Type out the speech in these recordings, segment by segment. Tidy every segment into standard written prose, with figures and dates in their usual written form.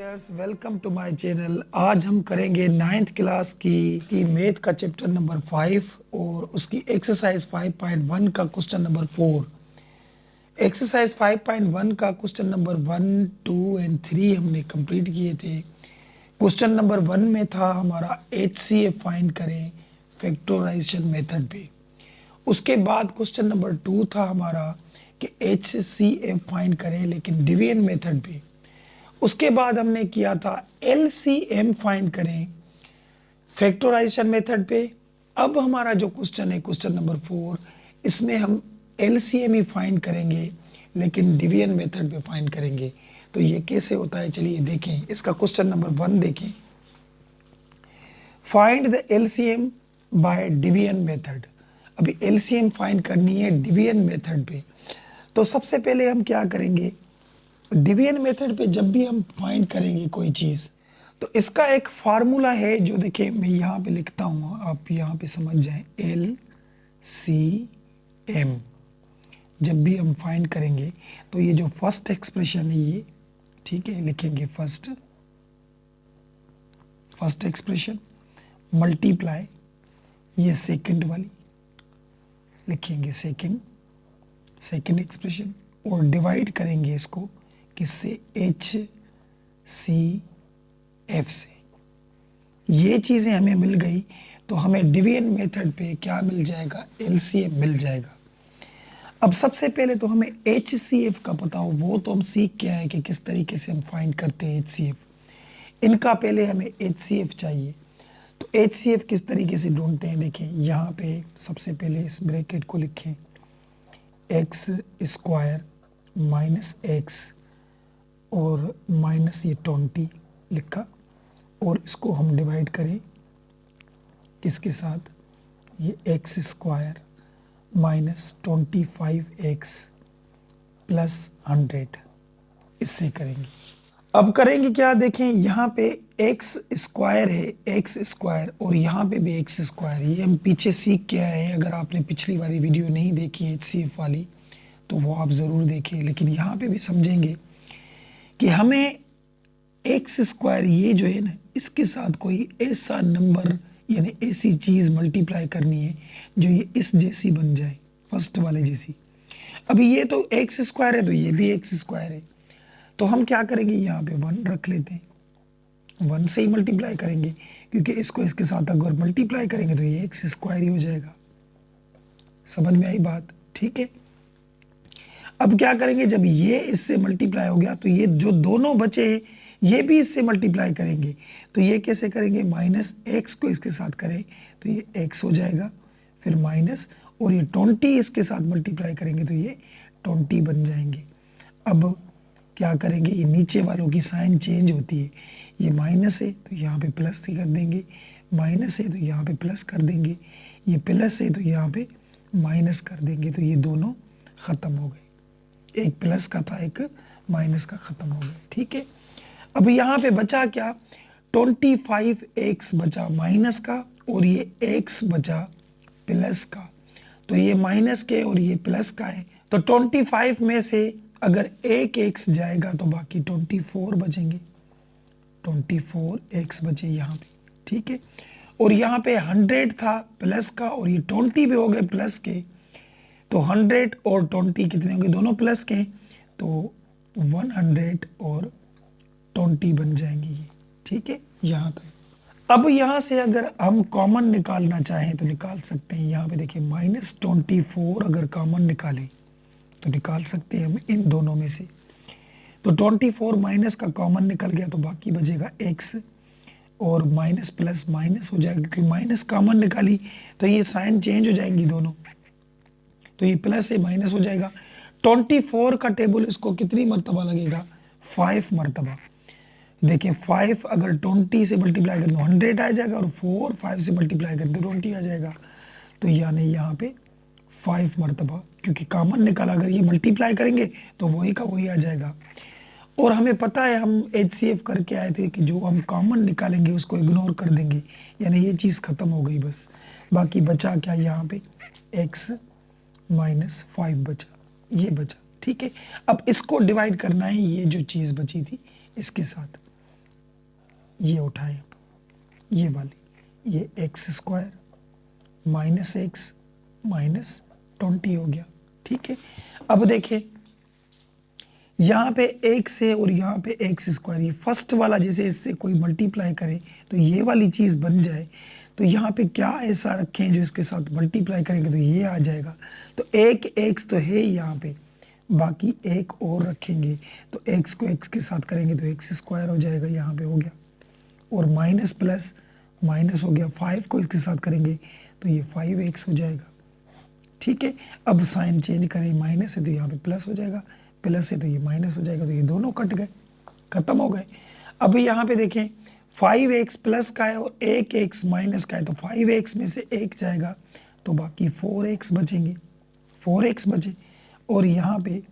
Dears, welcome to my channel. आज हम करेंगे 9th क्लास की मैथ का चैप्टर नंबर 5 और उसकी एक्सरसाइज 5.1 का क्वेश्चन नंबर 4। एक्सरसाइज 5.1 का क्वेश्चन नंबर 1, 2 एंड 3 हमने कंप्लीट किए थे। क्वेश्चन नंबर 1 में था हमारा HCF फाइंड करें फैक्टराइजेशन मेथड पे। उसके बाद क्वेश्चन नंबर 2 था हमारा कि HCF फाइंड करें लेकिन डिवीजन मेथड पे। उसके बाद हमने किया था LCM फाइंड करें फैक्टराइजेशन मेथड पे। अब हमारा जो क्वेश्चन है क्वेश्चन नंबर 4, इसमें हम LCM ही फाइंड करेंगे लेकिन डिवीजन मेथड पे फाइंड करेंगे। तो ये कैसे होता है, चलिए देखें। इसका क्वेश्चन नंबर 1 देखें, find the LCM by division method. अभी LCM फाइंड करनी है डिवीजन मेथड पे। तो सबसे पहले हम क्या करेंगे, डिवीजन मेथड पे जब भी हम फाइंड करेंगे कोई चीज़, तो इसका एक फार्मूला है जो देखिए मैं यहाँ पे लिखता हूँ, आप यहाँ पे समझ जाएं। LCM जब भी हम फाइंड करेंगे तो ये जो फर्स्ट एक्सप्रेशन है ये, ठीक है, लिखेंगे फर्स्ट एक्सप्रेशन मल्टीप्लाई ये सेकंड वाली, लिखेंगे सेकंड एक्सप्रेशन, और डिवाइड करेंगे इसको किससे, HCF से। ये चीज़ें हमें मिल गई तो हमें डिवीजन मेथड पे क्या मिल जाएगा, LCM मिल जाएगा। अब सबसे पहले तो हमें HCF का पता हो, वो तो हम सीख के आए कि किस तरीके से हम फाइंड करते हैं HCF। इनका पहले हमें HCF चाहिए। तो HCF किस तरीके से ढूंढते हैं, देखें यहाँ पे सबसे पहले इस ब्रैकेट को लिखें, x स्क्वायर माइनस x और माइनस ये 20 लिखा, और इसको हम डिवाइड करें किसके साथ, ये x square minus 25x plus 100, इससे करेंगे। अब करेंगे क्या, देखें यहाँ पे x स्क्वायर है, x स्क्वायर, और यहाँ पे भी x स्क्वायर। ये हम पीछे सीख के आए हैं। अगर आपने पिछली वाली वीडियो नहीं देखी HCF वाली तो वो आप ज़रूर देखें, लेकिन यहाँ पे भी समझेंगे कि हमें एक्स स्क्वायर ये जो है ना, इसके साथ कोई ऐसा नंबर यानी ऐसी चीज़ मल्टीप्लाई करनी है जो ये इस जैसी बन जाए, फर्स्ट वाले जैसी। अभी ये तो एक्स स्क्वायर है तो ये भी एक्स स्क्वायर है, तो हम क्या करेंगे, यहाँ पे 1 रख लेते हैं, 1 से ही मल्टीप्लाई करेंगे क्योंकि इसको इसके साथ अगर मल्टीप्लाई करेंगे तो ये एक्स स्क्वायर ही हो जाएगा। समझ में आई बात, ठीक है। अब क्या करेंगे, जब ये इससे मल्टीप्लाई हो गया तो ये जो दोनों बचे हैं ये भी इससे मल्टीप्लाई करेंगे। तो ये कैसे करेंगे, माइनस एक्स को इसके साथ करें तो ये एक्स हो जाएगा, फिर माइनस, और ये 20 इसके साथ मल्टीप्लाई करेंगे तो ये 20 बन जाएंगे। अब क्या करेंगे, ये नीचे वालों की साइन चेंज होती है, ये माइनस है तो यहाँ पे प्लस ही कर देंगे, माइनस है तो यहाँ पे प्लस कर देंगे, ये प्लस है तो यहाँ पे माइनस कर देंगे, तो ये दोनों ख़त्म हो गए। एक प्लस का था, एक माइनस का ख़त्म हो गया, ठीक है। अब यहाँ पे बचा क्या, 25x बचा माइनस का और ये x बचा प्लस का। तो ये माइनस के और ये प्लस का है, तो 25 में से अगर एक x जाएगा तो बाकी 24 बचेंगे, 24x बचे यहाँ पे, ठीक है। और यहाँ पे 100 था प्लस का और ये 20 भी हो गए प्लस के, तो 100 और 20 कितने होंगे, दोनों प्लस के, तो 100 और 20 बन जाएंगे ये, ठीक है, यहाँ तक। अब यहाँ से अगर हम कॉमन निकालना चाहें तो निकाल सकते हैं। यहाँ पे देखिए -24 अगर कॉमन निकालें तो निकाल सकते हैं हम इन दोनों में से। तो 24 माइनस का कॉमन निकल गया तो बाकी बचेगा x, और माइनस प्लस माइनस हो जाएगा क्योंकि माइनस कॉमन निकाली तो ये साइन चेंज हो जाएंगी दोनों, तो ये प्लस है माइनस हो जाएगा। 24 का टेबल इसको कितनी मरतबा लगेगा, 5 मरतबा। देखिए 5 अगर 20 से मल्टीप्लाई करें तो 100 आ जाएगा, और 4 5 से मल्टीप्लाई करें तो 20 आ जाएगा। तो यानी यहाँ पे 5 मरतबा, क्योंकि कॉमन निकाला, अगर ये मल्टीप्लाई करेंगे तो वही का वही आ जाएगा। और हमें पता है, हम HCF करके आए थे कि जो हम कॉमन निकालेंगे उसको इग्नोर कर देंगे, यानी ये चीज़ ख़त्म हो गई बस। बाकी बचा क्या, यहाँ पे x माइनस 5 बचा, ये बचा, ठीक है। अब इसको डिवाइड करना है, ये जो चीज़ बची थी इसके साथ, ये उठाएं, ये वाली, ये x square minus x minus 20 हो गया। ठीक है, अब देखें यहाँ पे एक्स है और यहाँ पे एक्स स्क्वायर, ये फर्स्ट वाला जैसे इससे कोई मल्टीप्लाई करे तो ये वाली चीज़ बन जाए, तो यहाँ पे क्या ऐसा रखें जो इसके साथ मल्टीप्लाई करेंगे तो ये आ जाएगा। तो एक एक्स तो है यहाँ पे, बाकी एक और रखेंगे तो एक्स को एक्स के साथ करेंगे तो एक्स स्क्वायर हो जाएगा, यहाँ पे हो गया, और माइनस प्लस माइनस हो गया, 5 को इसके साथ करेंगे तो ये 5x हो जाएगा। ठीक है, अब साइन चेंज करें, माइनस है तो यहाँ पे प्लस हो जाएगा, प्लस है तो ये माइनस हो जाएगा, तो ये दोनों कट गए, खत्म हो गए। अब यहाँ पे देखें 5x प्लस का है और 1x माइनस का है, तो 5x में से 1 जाएगा तो बाकी 4x बचेंगे, 4x बचे, और यहाँ पे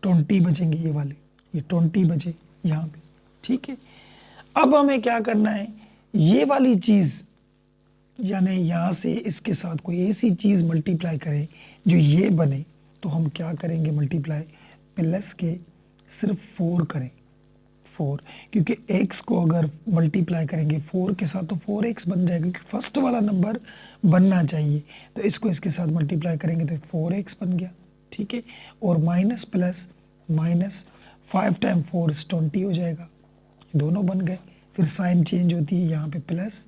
20 बचेंगे, ये वाले, ये 20 बचे यहाँ पे। ठीक है, अब हमें क्या करना है, ये वाली चीज़ यानी यहाँ से इसके साथ कोई ऐसी चीज़ मल्टीप्लाई करें जो ये बने, तो हम क्या करेंगे, मल्टीप्लाई प्लस के सिर्फ 4 करें, 4, क्योंकि x को अगर मल्टीप्लाई करेंगे 4 के साथ तो 4x बन जाएगा, क्योंकि फर्स्ट वाला नंबर बनना चाहिए, तो इसको इसके साथ मल्टीप्लाई करेंगे तो 4x बन गया। ठीक है, और माइनस प्लस माइनस 5 टाइम 4 20 हो जाएगा, दोनों बन गए। फिर साइन चेंज होती है, यहाँ पे प्लस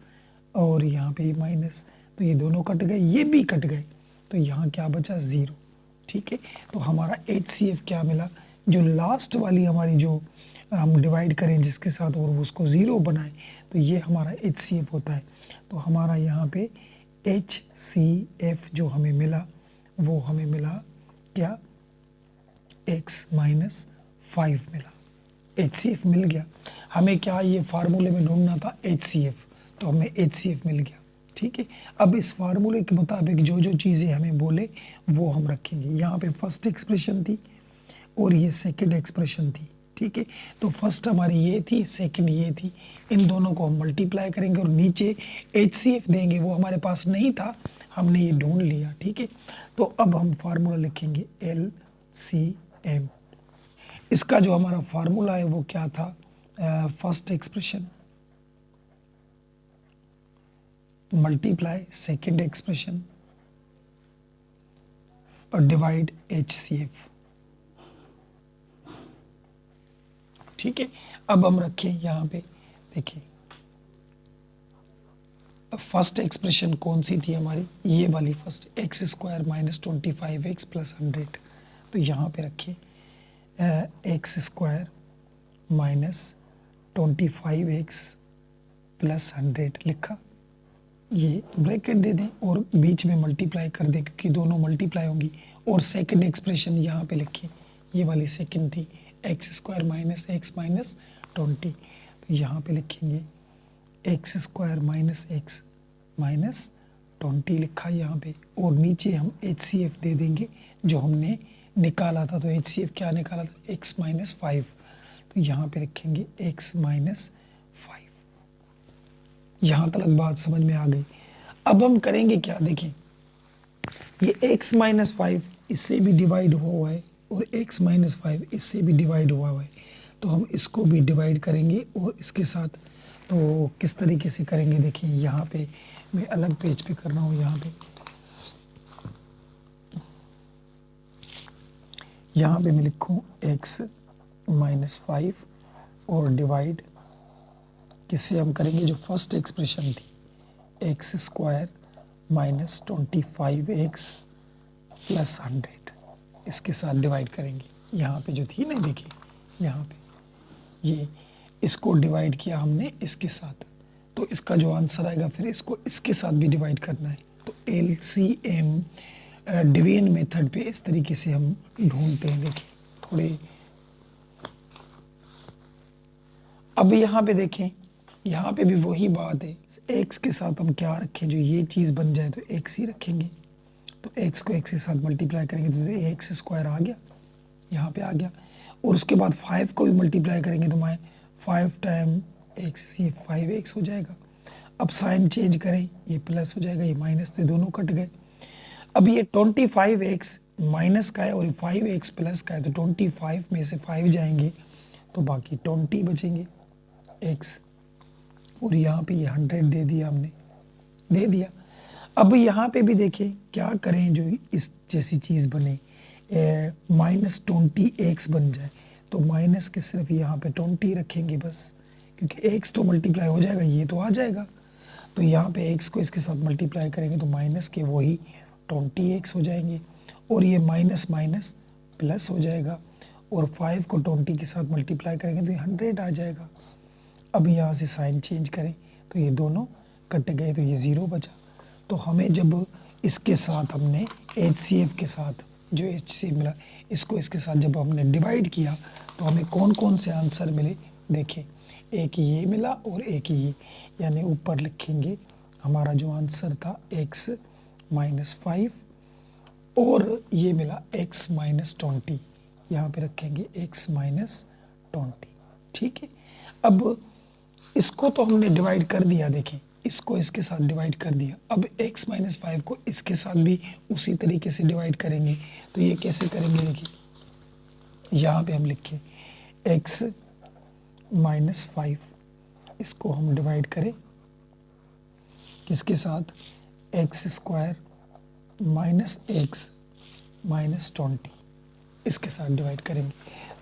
और यहाँ पे माइनस, तो ये दोनों कट गए, ये भी कट गए, तो यहाँ क्या बचा, 0। ठीक है, तो हमारा HCF क्या मिला, जो लास्ट वाली हमारी जो हम डिवाइड करें जिसके साथ और उसको 0 बनाएं, तो ये हमारा HCF होता है। तो हमारा यहाँ पे HCF जो हमें मिला वो हमें मिला क्या, x माइनस 5 मिला, HCF मिल गया। हमें क्या ये फार्मूले में ढूंढना था HCF, तो हमें HCF मिल गया। ठीक है, अब इस फार्मूले के मुताबिक जो जो चीज़ें हमें बोले वो हम रखेंगे। यहाँ पे फर्स्ट एक्सप्रेशन थी और ये सेकंड एक्सप्रेशन थी। ठीक है, तो फर्स्ट हमारी ये थी, सेकंड ये थी, इन दोनों को हम मल्टीप्लाई करेंगे और नीचे HCF देंगे, वो हमारे पास नहीं था, हमने ये ढूंढ लिया। ठीक है, तो अब हम फार्मूला लिखेंगे LCM। इसका जो हमारा फार्मूला है वो क्या था, first expression multiply second expression और डिवाइड HCF। ठीक है, अब हम रखें यहाँ पे, देखिए फर्स्ट एक्सप्रेशन कौन सी थी हमारी, ये वाली first, x square minus 25x plus 100, तो यहाँ पे रखिए x square minus 25x plus 100 लिखा, ये ब्रैकेट दे दें और बीच में मल्टीप्लाई कर दें क्योंकि दोनों मल्टीप्लाई होंगी, और सेकंड एक्सप्रेशन यहाँ पे लिखिए, ये वाली सेकंड थी x square minus x minus 20, तो यहाँ पे लिखेंगे x square minus x minus 20 लिखा यहाँ पे, और नीचे हम HCF दे देंगे जो हमने निकाला था। तो HCF क्या निकाला था, x माइनस 5, तो यहाँ पे रखेंगे x माइनस 5। यहाँ तक बात समझ में आ गई। अब हम करेंगे क्या, देखें ये x माइनस 5 इससे भी डिवाइड हुआ है और x माइनस 5 इससे भी डिवाइड हुआ है, तो हम इसको भी डिवाइड करेंगे और इसके साथ, तो किस तरीके से करेंगे, देखिए यहाँ पे मैं अलग पेज पे कर रहा हूँ, यहाँ पे मैं लिखूँ x माइनस 5 और डिवाइड किससे हम करेंगे, जो फर्स्ट एक्सप्रेशन थी x square minus 25x plus 100, इसके साथ डिवाइड करेंगे। यहाँ पे जो थी ना, देखिए यहाँ पे ये इसको डिवाइड किया हमने इसके साथ, तो इसका जो आंसर आएगा फिर इसको इसके साथ भी डिवाइड करना है। तो LCM डिवीजन मेथड पे इस तरीके से हम ढूंढते हैं। देखिए थोड़े, अब यहाँ पे देखें, यहाँ पे भी वही बात है, x के साथ हम क्या रखें, जो ये चीज़ बन जाए तो x ही रखेंगे, तो x को x के साथ मल्टीप्लाई करेंगे तो एक्स स्क्वायर आ गया, यहाँ पे आ गया, और उसके बाद 5 को भी मल्टीप्लाई करेंगे तो 5 टाइम x, ये 5x हो जाएगा। अब साइन चेंज करें, ये प्लस हो जाएगा, ये माइनस, तो दोनों कट गए। अब ये 25x माइनस का है और 5x प्लस का है, तो 25 में से 5 जाएंगे तो बाकी 20 बचेंगे। x, और यहाँ पे ये 100 दे दिया हमने, दे दिया। अब यहाँ पे भी देखें क्या करें जो इस जैसी चीज़ बने, -20x बन जाए, तो माइनस के सिर्फ यहाँ पे 20 रखेंगे बस, क्योंकि x तो मल्टीप्लाई हो जाएगा, ये तो आ जाएगा, तो यहाँ पे x को इसके साथ मल्टीप्लाई करेंगे तो माइनस के वही 20x हो जाएंगे, और ये माइनस माइनस प्लस हो जाएगा, और 5 को 20 के साथ मल्टीप्लाई करेंगे तो ये 100 आ जाएगा। अब यहाँ से साइन चेंज करें तो ये दोनों कट गए, तो ये 0 बचा। तो हमें जब इसके साथ हमने HCF के साथ जो HCF मिला, इसको इसके साथ जब हमने डिवाइड किया तो हमें कौन कौन से आंसर मिले देखें, एक ये मिला और एक ये, यानी ऊपर लिखेंगे हमारा जो आंसर था x -5, और ये मिला x -20, यहाँ पे रखेंगे x -20, ठीक है। अब इसको तो हमने डिवाइड कर दिया, देखें इसको इसके साथ डिवाइड कर दिया, अब x -5 को इसके साथ भी उसी तरीके से डिवाइड करेंगे, तो ये कैसे करेंगे देखिए, यहाँ पे हम लिखें x -5, इसको हम डिवाइड करें किसके साथ, x² -x -20, इसके साथ डिवाइड करेंगे।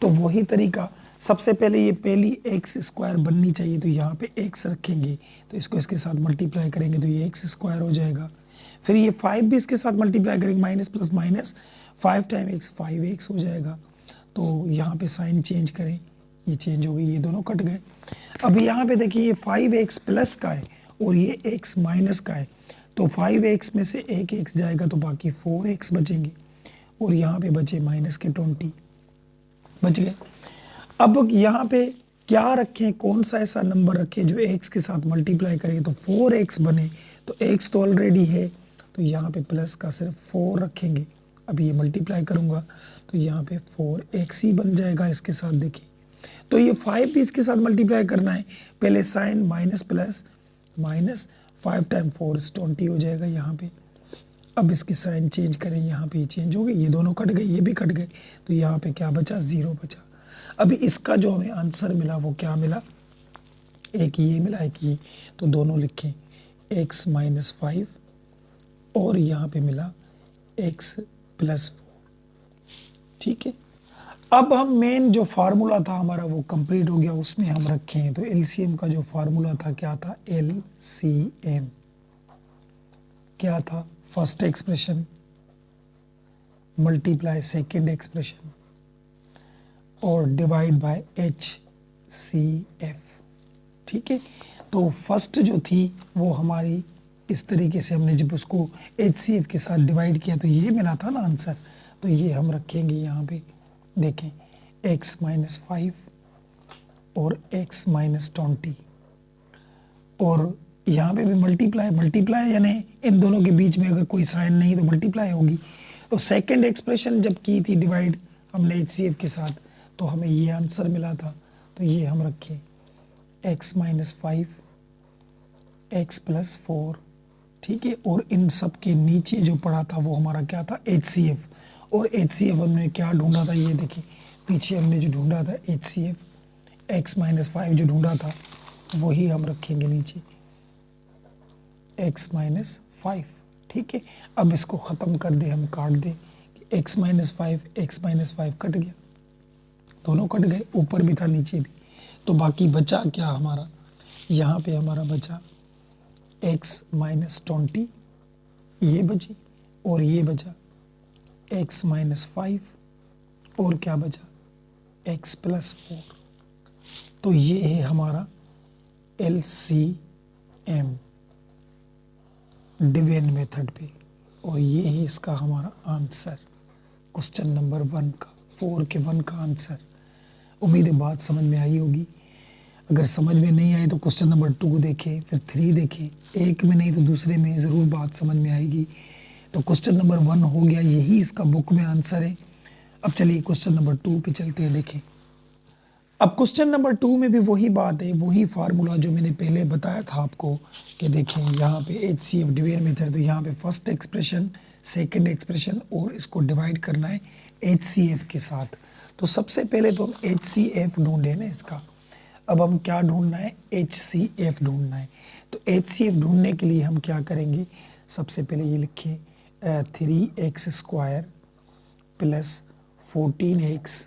तो वही तरीका, सबसे पहले ये पहली x² बननी चाहिए, तो यहाँ पे x रखेंगे, तो इसको इसके साथ मल्टीप्लाई करेंगे तो ये x² हो जाएगा। फिर ये 5 भी इसके साथ मल्टीप्लाई करेंगे, minus plus minus 5 time x 5x हो जाएगा। तो यहाँ पे साइन चेंज करें, ये चेंज हो गई, ये दोनों कट गए। अब यहाँ पे देखिए ये 5x प्लस का है और ये x माइनस का है, तो 5x में से एक x जाएगा तो बाकी 4x बचेंगे, और यहाँ पे बचे माइनस के 20 बच गए। अब यहाँ पे क्या रखें, कौन सा ऐसा नंबर रखें जो x के साथ मल्टीप्लाई करें तो 4x बने, तो x तो ऑलरेडी है, तो यहाँ पे प्लस का सिर्फ 4 रखेंगे। अब ये मल्टीप्लाई करूँगा तो यहाँ पे 4x ही बन जाएगा इसके साथ, देखिए। तो ये 5 भी इसके साथ मल्टीप्लाई करना है, पहले sign minus plus minus 5 time 4 20 हो जाएगा यहाँ पे। अब इसकी साइन चेंज करें, यहाँ पे चेंज हो गई, ये दोनों कट गए, ये भी कट गए, तो यहाँ पे क्या बचा, 0 बचा। अभी इसका जो हमें आंसर मिला वो क्या मिला, एक ये मिला एक ये, तो दोनों लिखें x -5 और यहाँ पे मिला x +4, ठीक है। अब हम मेन जो फार्मूला था हमारा वो कंप्लीट हो गया, उसमें हम रखें तो एलसीएम का जो फार्मूला था क्या था, एलसीएम क्या था, first expression multiply second expression और डिवाइड बाय HCF, ठीक है। तो फर्स्ट जो थी वो हमारी इस तरीके से हमने जब उसको HCF के साथ डिवाइड किया तो ये मिला था ना आंसर, तो ये हम रखेंगे यहाँ पे, देखें x -5 और x -20, और यहाँ पे भी मल्टीप्लाई यानी इन दोनों के बीच में अगर कोई साइन नहीं तो मल्टीप्लाई होगी। तो सेकंड एक्सप्रेशन जब की थी डिवाइड हमने HCF के साथ तो हमें ये आंसर मिला था, तो ये हम रखें x -5 x +4, ठीक है। और इन सब के नीचे जो पड़ा था वो हमारा क्या था, HCF, और HCF हमने क्या ढूंढा था, ये देखिए पीछे हमने जो ढूंढा था HCF x -5 जो ढूंढा था वही हम रखेंगे नीचे x -5, ठीक है। अब इसको ख़त्म कर दे, हम काट दे कि x -5 कट गया, दोनों कट गए, ऊपर भी था नीचे भी, तो बाकी बचा क्या हमारा, यहाँ पे हमारा बचा x -20 ये बची, और ये बचा x -5 और क्या बचा x +4। तो ये है हमारा LCM डिवीजन मेथड पे, और ये है इसका हमारा आंसर क्वेश्चन नंबर 1 का, 4 के 1 का आंसर। उम्मीद है बात समझ में आई होगी। अगर समझ में नहीं आई तो क्वेश्चन नंबर 2 देखें, फिर 3 देखें, एक में नहीं तो दूसरे में ज़रूर बात समझ में आएगी। तो क्वेश्चन नंबर 1 हो गया, यही इसका बुक में आंसर है। अब चलिए क्वेश्चन नंबर 2 पे चलते हैं, देखें। अब क्वेश्चन नंबर 2 में भी वही बात है, वही फार्मूला जो मैंने पहले बताया था आपको कि देखें यहाँ पे HCF डिवीजन मेथड, तो यहाँ पे फर्स्ट एक्सप्रेशन सेकंड एक्सप्रेशन और इसको डिवाइड करना है HCF के साथ। तो सबसे पहले तो हम HCF ढूंढे ना इसका। अब हम क्या ढूंढना है, HCF ढूंढना है। तो HCF ढूंढने के लिए हम क्या करेंगे, सबसे पहले ये लिखिए 3x² प्लस 14x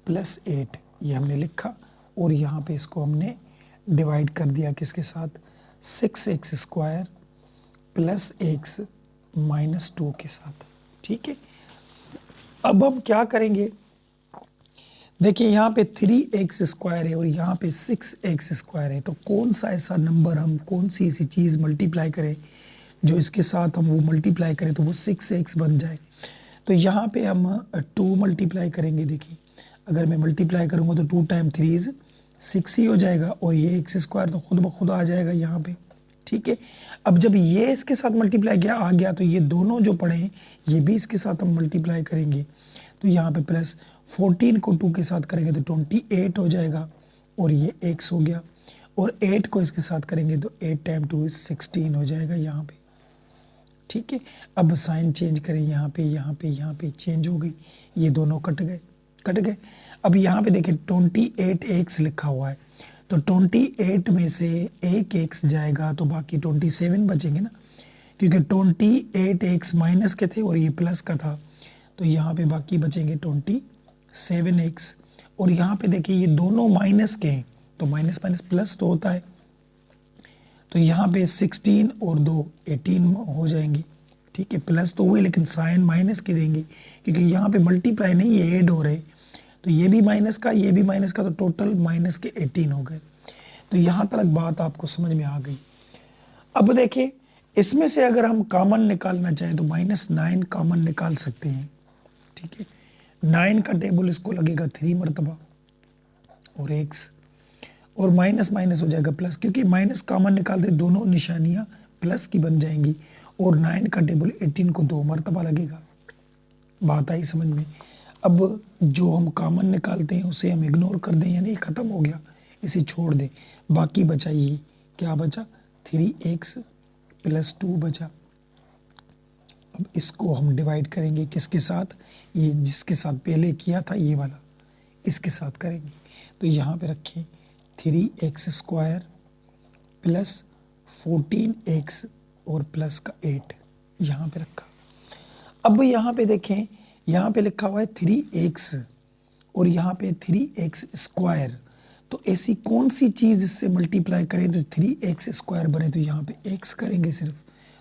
प्लस 8, ये हमने लिखा। और यहाँ पे इसको हमने डिवाइड कर दिया किसके साथ, 6x² प्लस x माइनस 2 के साथ। ठीक है, अब हम क्या करेंगे, देखिए यहाँ पे 3x² है और यहाँ पे 6x² है। तो कौन सा ऐसा नंबर, हम कौन सी ऐसी चीज़ मल्टीप्लाई करें जो इसके साथ हम वो मल्टीप्लाई करें तो वो 6x बन जाए। तो यहाँ पे हम 2 मल्टीप्लाई करेंगे। देखिए अगर मैं मल्टीप्लाई करूँगा तो 2 टाइम 3 इज 6 ही हो जाएगा, और ये x² तो खुद ब खुद आ जाएगा यहाँ पे। ठीक है, अब जब ये इसके साथ मल्टीप्लाई किया आ गया, तो ये दोनों जो पड़े हैं ये भी इसके साथ हम मल्टीप्लाई करेंगे। तो यहाँ पे प्लस 14 को 2 के साथ करेंगे तो 28 हो जाएगा, और ये x हो गया। और 8 को इसके साथ करेंगे तो 8 टाइम 2 इज 16 हो जाएगा यहाँ पे। ठीक है, अब साइन चेंज करें, यहाँ पे यहाँ पे चेंज हो गई, ये दोनों कट गए। अब यहाँ पे देखिए 28x लिखा हुआ है, तो 28 में से एक x जाएगा तो बाकी 27 बचेंगे ना, क्योंकि 28x माइनस के थे और ये प्लस का था, तो यहाँ पे बाकी बचेंगे 27x। और यहाँ पे देखिए ये दोनों माइनस के हैं, तो माइनस माइनस प्लस तो होता है, तो यहाँ पे 16 और 2 18 हो जाएंगी। ठीक है, प्लस तो हुए लेकिन साइन माइनस के देंगे, क्योंकि यहाँ पे मल्टीप्लाई नहीं, ये ऐड हो रहे, तो ये भी माइनस का ये भी माइनस का, तो टोटल माइनस के 18 हो गए। तो यहाँ तक बात आपको समझ में आ गई। अब देखिए इसमें से अगर हम कॉमन निकालना चाहें तो -9 कॉमन निकाल सकते हैं। ठीक है, 9 का टेबल इसको लगेगा 3 मरतबा, और x और माइनस माइनस हो जाएगा प्लस, क्योंकि माइनस कॉमन निकालते दोनों निशानियाँ प्लस की बन जाएंगी, और 9 का टेबल 18 को 2 मरतबा लगेगा। बात आई समझ में। अब जो हम कॉमन निकालते हैं उसे हम इग्नोर कर दें, यानी ख़त्म हो गया, इसे छोड़ दें, बाकी बचा ये क्या बचा, 3x प्लस 2 बचा। अब इसको हम डिवाइड करेंगे किसके साथ, ये जिसके साथ पहले किया था ये वाला, इसके साथ करेंगे। तो यहाँ पे रखें 3x² प्लस 14x और प्लस का 8 यहाँ पे रखा। अब यहाँ पे देखें, यहाँ पे लिखा हुआ है 3x और यहाँ पे 3x², तो ऐसी कौन सी चीज़ इससे मल्टीप्लाई करें तो 3x² बने, तो यहाँ पे x करेंगे सिर्फ,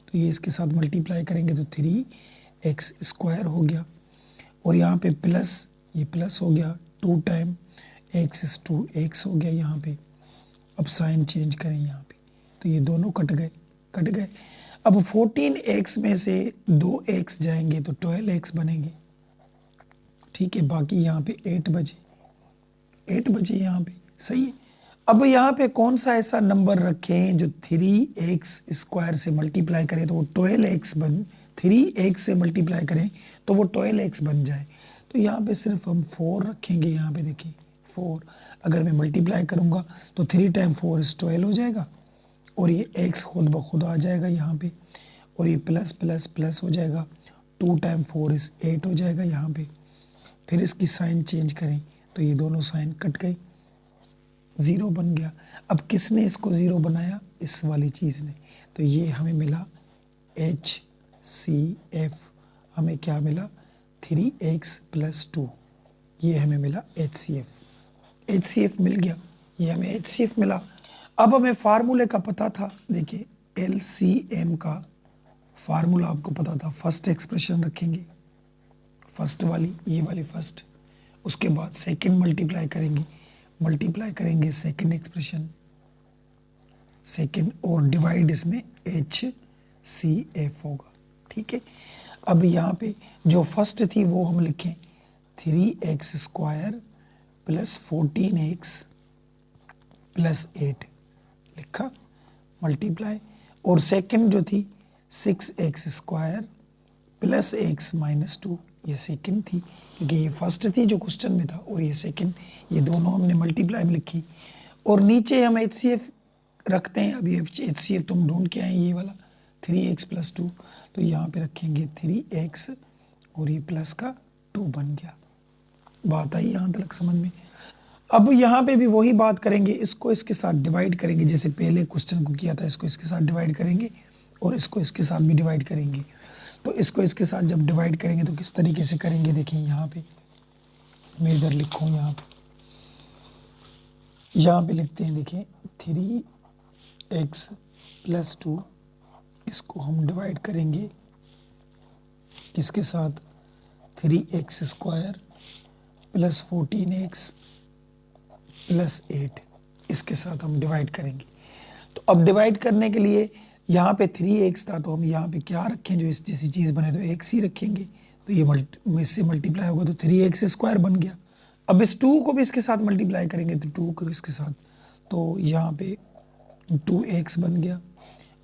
तो ये इसके साथ मल्टीप्लाई करेंगे तो 3x² हो गया, और यहाँ पे प्लस, ये प्लस हो गया, 2 टाइम x इज 2x हो गया यहाँ पे। अब साइन चेंज करें यहाँ पे, तो ये दोनों कट गए। अब 14x में से 2x जाएंगे तो 12x बनेंगे। ठीक है, बाकी यहाँ पे 8 बचे यहाँ पे, सही है। अब यहाँ पे कौन सा ऐसा नंबर रखें जो 3x² से मल्टीप्लाई करें तो वो 12x 3x से मल्टीप्लाई करें तो वो 12x बन जाए। तो यहाँ पे सिर्फ हम 4 रखेंगे। यहाँ पे देखिए 4, अगर मैं मल्टीप्लाई करूँगा तो 3 टाइम 4 इज 12 हो जाएगा, और ये x खुद ब खुद आ जाएगा यहाँ पे, और ये प्लस प्लस प्लस हो जाएगा, 2 टाइम 4 इज 8 हो जाएगा यहाँ पे। फिर इसकी साइन चेंज करें तो ये दोनों साइन कट गई, 0 बन गया। अब किसने इसको 0 बनाया, इस वाली चीज़ ने, तो ये हमें मिला HCF, हमें क्या मिला 3x प्लस 2, ये हमें मिला HCF मिल गया, ये हमें HCF मिला। अब हमें फार्मूले का पता था, देखिए LCM का फार्मूला आपको पता था, फर्स्ट एक्सप्रेशन रखेंगे, फर्स्ट वाली, ये वाली फर्स्ट, उसके बाद सेकंड मल्टीप्लाई करेंगे सेकंड एक्सप्रेशन, सेकंड, और डिवाइड इसमें HCF होगा। ठीक है, अब यहाँ पे जो फर्स्ट थी वो हम लिखें 3x² प्लस 14x प्लस 8 लिखा, मल्टीप्लाई, और सेकंड जो थी 6x² प्लस x माइनस 2, ये सेकंड थी, क्योंकि ये फर्स्ट थी जो क्वेश्चन में था, और ये सेकंड, ये दोनों हमने मल्टीप्लाई में लिखी। और नीचे हम HCF रखते हैं, अभी HCF तुम ढूंढ के आए, ये वाला 3x प्लस 2, तो यहाँ पे रखेंगे 3x और ये प्लस का 2 बन गया। बात आई यहाँ तक समझ में। अब यहाँ पे भी वही बात करेंगे, इसको इसके साथ डिवाइड करेंगे, जैसे पहले क्वेश्चन को किया था, इसको इसके साथ डिवाइड करेंगे और इसको इसके साथ भी डिवाइड करेंगे। तो इसको इसके साथ जब डिवाइड करेंगे तो किस तरीके से करेंगे, देखिए यहाँ पे मैं इधर लिखूँ, यहाँ पे लिखते हैं, देखिए 3x + 2, इसको हम डिवाइड करेंगे किसके साथ, 3x² + 14x + 8, इसके साथ हम डिवाइड करेंगे। तो अब डिवाइड करने के लिए यहाँ पे 3x था, तो हम यहाँ पे क्या रखें, जो इस जैसी चीज़ बने तो x ही रखेंगे। तो ये इससे मल्टीप्लाई होगा तो 3x² बन गया। अब इस 2 को भी इसके साथ मल्टीप्लाई करेंगे तो 2 को इसके साथ, तो यहाँ पे 2x बन गया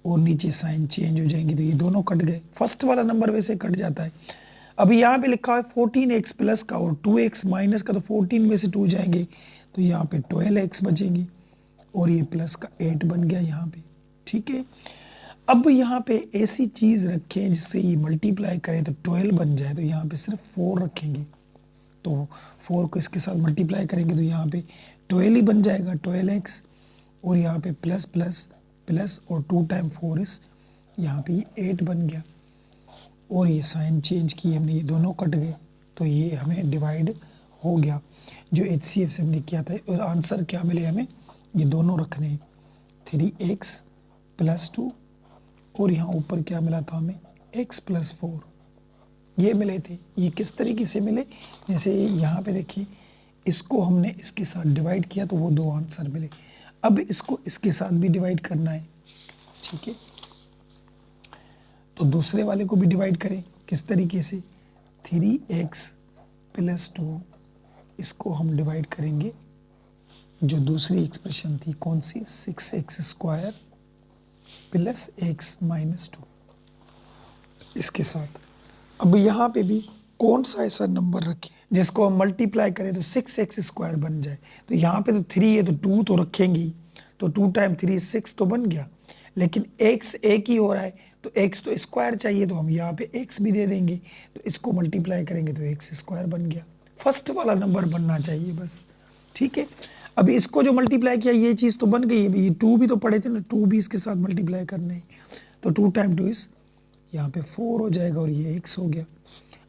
और नीचे साइन चेंज हो जाएंगे, तो ये दोनों कट गए। फर्स्ट वाला नंबर वैसे कट जाता है। अभी यहाँ पे लिखा है 14x प्लस का और 2x माइनस का, तो 14 में से 2 जाएंगे तो यहाँ पे 12x बचेंगे और ये प्लस का 8 बन गया यहाँ पे, ठीक है। अब यहाँ पे ऐसी चीज़ रखें जिससे ये मल्टीप्लाई करें तो 12 बन जाए, तो यहाँ पे सिर्फ 4 रखेंगे, तो 4 को इसके साथ मल्टीप्लाई करेंगे तो यहाँ पे 12 ही बन जाएगा, 12x, और यहाँ पे प्लस प्लस प्लस और 2 टाइम 4 इस, यहाँ पे 8 बन गया और ये साइन चेंज किए हमने, ये दोनों कट गए, तो ये हमें डिवाइड हो गया जो HCF से हमने किया था। और आंसर क्या मिले हमें, ये दोनों रखने हैं, 3x + 2 और यहाँ ऊपर क्या मिला था हमें, x + 4, ये मिले थे। ये किस तरीके से मिले, जैसे यहाँ पे देखिए इसको हमने इसके साथ डिवाइड किया तो वो 2 आंसर मिले। अब इसको इसके साथ भी डिवाइड करना है, ठीक है, तो दूसरे वाले को भी डिवाइड करें किस तरीके से, 3x + 2, इसको हम डिवाइड करेंगे जो दूसरी एक्सप्रेशन थी कौन सी, 6x² + x - 2, इसके साथ। अब यहाँ पे भी कौन सा ऐसा नंबर रखें जिसको हम मल्टीप्लाई करें तो 6x² बन जाए। तो यहाँ पे तो 3 है तो 2 तो रखेंगे, तो 2 टाइम 3 6 तो बन गया, लेकिन x एक ही हो रहा है तो x तो स्क्वायर चाहिए, तो हम यहाँ पे x भी दे देंगे, तो इसको मल्टीप्लाई करेंगे तो x² बन गया। फर्स्ट वाला नंबर बनना चाहिए बस, ठीक है। अभी इसको जो मल्टीप्लाई किया ये चीज़ तो बन गई है, ये 2 भी तो पढ़े थे ना, 2 भी इसके साथ मल्टीप्लाई करने हैं, तो 2 टाइम 2 इस, यहाँ पे 4 हो जाएगा और ये x हो गया।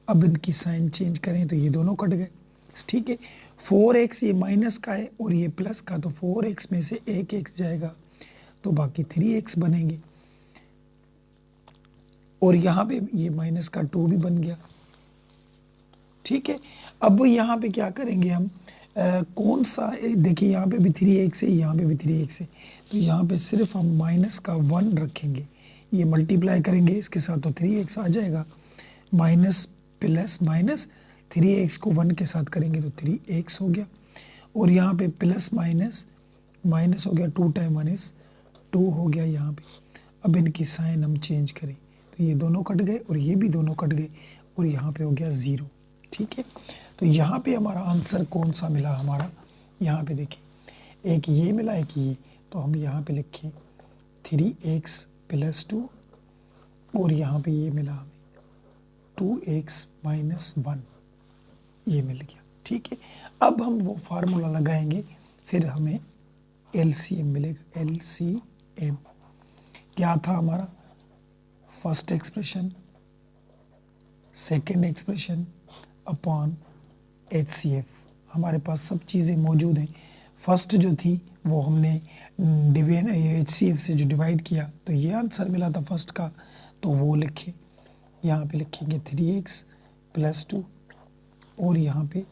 अब इनकी साइन चेंज करें तो ये दोनों कट गए, ठीक है। 4x ये माइनस का है और ये प्लस का, तो 4x में से एक x जाएगा तो बाकी 3x बनेंगे, और यहाँ पे ये माइनस का 2 भी बन गया, ठीक है। अब यहाँ पे क्या करेंगे हम, कौन सा, देखिए यहाँ पे भी 3x है, यहाँ पे भी 3x है, तो यहाँ पे सिर्फ हम माइनस का 1 रखेंगे, ये मल्टीप्लाई करेंगे इसके साथ तो 3x आ जाएगा, माइनस प्लस माइनस 3x को 1 के साथ करेंगे तो 3x हो गया, और यहाँ पे प्लस माइनस माइनस हो गया, 2 टाइम 1 इस 2 हो गया यहाँ पे। अब इनकी साइन हम चेंज करें तो ये दोनों कट गए और ये भी दोनों कट गए और यहाँ पे हो गया 0, ठीक है। तो यहाँ पे हमारा आंसर कौन सा मिला हमारा, यहाँ पे देखिए एक ये मिला एक ये, तो हम यहाँ पे लिखें 3x + 2 और यहाँ पे ये मिला हमें 2x - 1, ये मिल गया, ठीक है। अब हम वो फार्मूला लगाएंगे, फिर हमें LCM मिलेगा। LCM क्या था हमारा, first expression second expression upon HCF, हमारे पास सब चीज़ें मौजूद हैं। फर्स्ट जो थी वो हमने HCF से जो डिवाइड किया तो ये आंसर मिला था फर्स्ट का, तो वो लिखे, यहाँ पे लिखेंगे 3x + 2 और यहाँ पे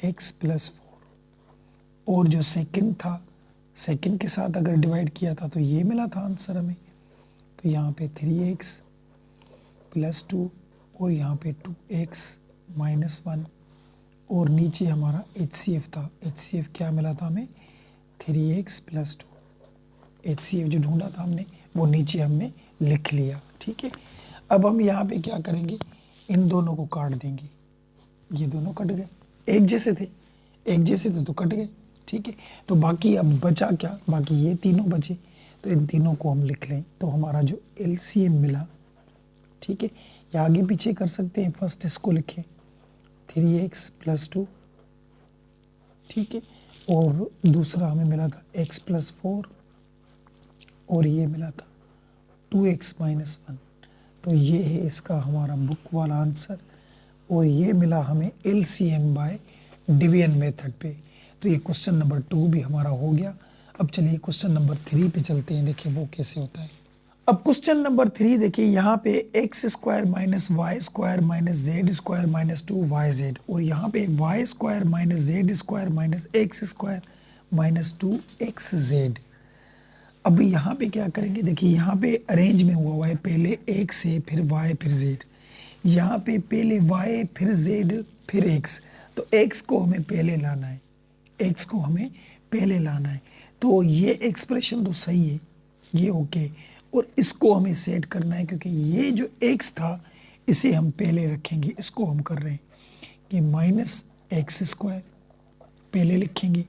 x + 4, और जो सेकंड था, सेकंड के साथ अगर डिवाइड किया था तो ये मिला था आंसर हमें, तो यहाँ पे 3x + 2 और यहाँ पे 2x - 1, और नीचे हमारा HCF था, HCF क्या मिला था हमें, 3x + 2, HCF जो ढूंढा था हमने वो नीचे हमने लिख लिया, ठीक है। अब हम यहाँ पे क्या करेंगे, इन दोनों को काट देंगे, ये दोनों कट गए, एक जैसे थे तो कट गए, ठीक है। तो बाकी अब बचा क्या, बाकी ये तीनों बचे, तो इन तीनों को हम लिख लें, तो हमारा जो LCM मिला, ठीक है, या आगे पीछे कर सकते हैं, फर्स्ट इसको लिखें 3x + 2, ठीक है, और दूसरा हमें मिला था x प्लस 4 और ये मिला था 2x माइनस 1। तो ये है इसका हमारा बुक वाला आंसर और ये मिला हमें LCM बाय डिवीजन मेथड पे। तो ये क्वेश्चन नंबर 2 भी हमारा हो गया। अब चलिए क्वेश्चन नंबर 3 पे चलते हैं, देखिए वो कैसे होता है। अब क्वेश्चन नंबर 3 देखिए, यहाँ पे x square minus y square minus z square minus 2yz और यहाँ पे y square minus z square minus x square minus 2xz। अब यहाँ पे क्या करेंगे, देखिए यहाँ पे अरेंज में हुआ है, पहले x है फिर y फिर z, यहाँ पे पहले y फिर z फिर x। तो x को हमें पहले लाना है, x को हमें पहले लाना है। तो ये एक्सप्रेशन तो सही है, ये ओके। और इसको हमें सेट करना है क्योंकि ये जो x था इसे हम पहले रखेंगे, इसको हम कर रहे हैं कि माइनस एक्स स्क्वायर पहले लिखेंगे,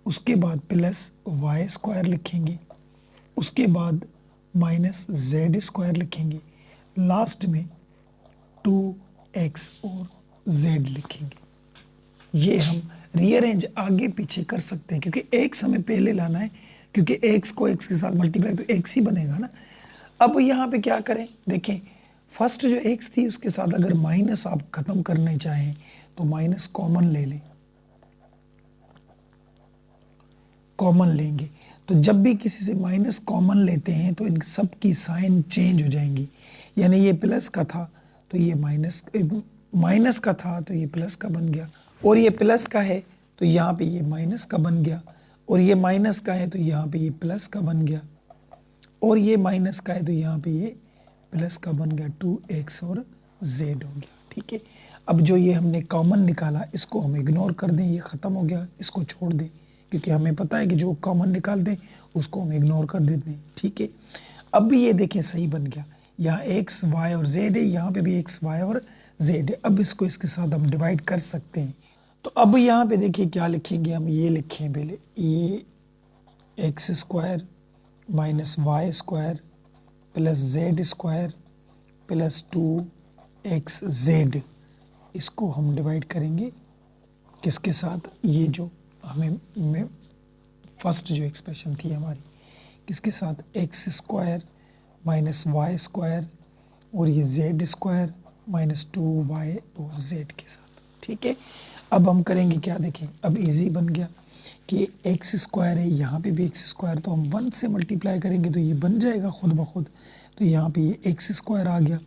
उसके बाद प्लस वाई स्क्वायर लिखेंगे, उसके बाद माइनस जेड स्क्वायर लिखेंगे, लास्ट में 2x और z लिखेंगे। ये हम रीअरेंज आगे पीछे कर सकते हैं क्योंकि x हमें पहले लाना है, क्योंकि x को x के साथ मल्टीप्लाई तो x ही बनेगा ना। अब यहाँ पे क्या करें, देखें फर्स्ट जो x थी उसके साथ अगर माइनस आप खत्म करने चाहें तो माइनस कॉमन ले लें, कॉमन लेंगे। तो जब भी किसी से माइनस कॉमन लेते हैं तो इन सब की साइन चेंज हो जाएंगी, यानी ये प्लस का था तो ये माइनस का था तो ये प्लस का बन गया, और ये प्लस का है तो यहाँ पे ये माइनस का बन गया, और ये माइनस का है तो यहाँ पे ये प्लस का बन गया, और ये माइनस का है तो यहाँ पे ये प्लस का बन गया, 2x और z हो गया। ठीक है, अब जो ये हमने कॉमन निकाला इसको हम इग्नोर कर दें, ये ख़त्म हो गया, इसको छोड़ दें क्योंकि हमें पता है कि जो कॉमन निकाल दें उसको हम इग्नोर कर देते हैं। ठीक है, अब भी ये देखें सही बन गया, यहाँ x y और z है, यहाँ पे भी x y और z है। अब इसको इसके साथ हम डिवाइड कर सकते हैं। तो अब यहाँ पे देखिए क्या लिखेंगे हम, ये लिखें पहले, ये x square minus y square plus z square plus 2xz, इसको हम डिवाइड करेंगे किसके साथ, ये जो हमें फर्स्ट जो एक्सप्रेशन थी हमारी, किसके साथ, x square minus y square और ये जेड स्क्वायर माइनस 2y और z के साथ। ठीक है, अब हम करेंगे क्या, देखें अब इजी बन गया कि एक्स स्क्वायर है, यहाँ पे भी एक्स स्क्वायर, तो हम 1 से मल्टीप्लाई करेंगे तो ये बन जाएगा खुद ब खुद। तो यहाँ पे ये एक्स स्क्वायर आ गया,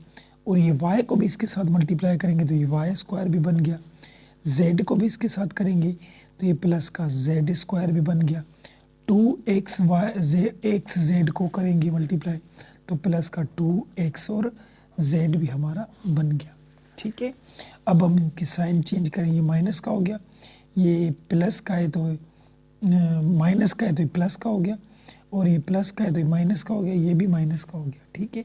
और ये y को भी इसके साथ मल्टीप्लाई करेंगे तो ये वाई स्क्वायर भी बन गया, z को भी इसके साथ करेंगे तो ये प्लस का z स्क्वायर भी बन गया, 2x z को करेंगे मल्टीप्लाई तो प्लस का 2x और z भी हमारा बन गया। ठीक है, अब हम इनकी साइन चेंज करेंगे, माइनस का हो गया, ये प्लस का है तो माइनस का है तो ये प्लस का हो गया, और ये प्लस का है तो ये माइनस का हो गया, ये भी माइनस का हो गया। ठीक है,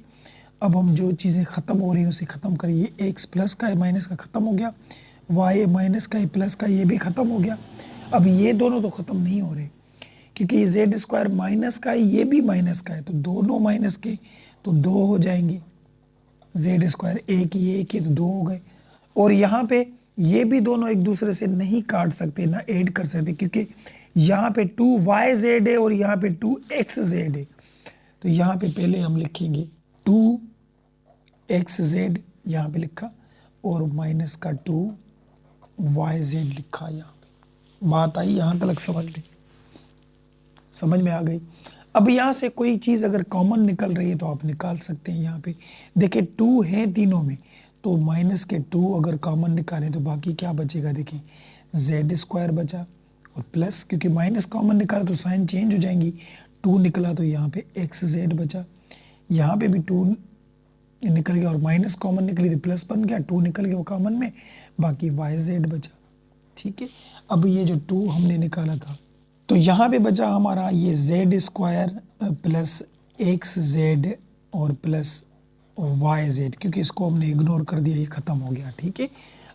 अब हम जो चीज़ें ख़त्म हो रही हैं उसे ख़त्म करें, ये एक्स प्लस का है माइनस का ख़त्म हो गया, वाई माइनस का है प्लस का ये भी ख़त्म हो गया। अब ये दोनों तो ख़त्म नहीं हो रहे क्योंकि ये जेड स्क्वायर माइनस का है, ये भी माइनस का है, तो दोनों माइनस के तो 2 हो जाएंगे, जेड स्क्वायर एक ये तो 2 हो गए, और यहाँ पे ये भी दोनों एक दूसरे से नहीं काट सकते ना ऐड कर सकते क्योंकि यहाँ पे 2yz है और यहाँ पे 2xz है। तो यहाँ पे पहले हम लिखेंगे 2xz यहाँ पे लिखा और माइनस का 2yz लिखा, यहाँ पे बात आई, यहाँ तक समझ में आ गई। अब यहाँ से कोई चीज़ अगर कॉमन निकल रही है तो आप निकाल सकते हैं। यहाँ पे देखिए 2 है तीनों में, तो माइनस के 2 अगर कॉमन निकालें तो बाकी क्या बचेगा, देखिए जेड स्क्वायर बचा और प्लस, क्योंकि माइनस कॉमन निकाला तो साइन चेंज हो जाएंगी, 2 निकला तो यहाँ पे xz बचा, यहाँ पे भी 2 निकल गया और माइनस कॉमन निकली तो प्लस बन गया, 2 निकल गया वो कॉमन में, बाकी yz बचा। ठीक है, अब ये जो 2 हमने निकाला था तो यहाँ पे बचा हमारा ये जेड स्क्वायर प्लस xz और प्लस yz, क्योंकि इसको हमने इग्नोर कर दिया, ये ख़त्म हो गया। ठीक है,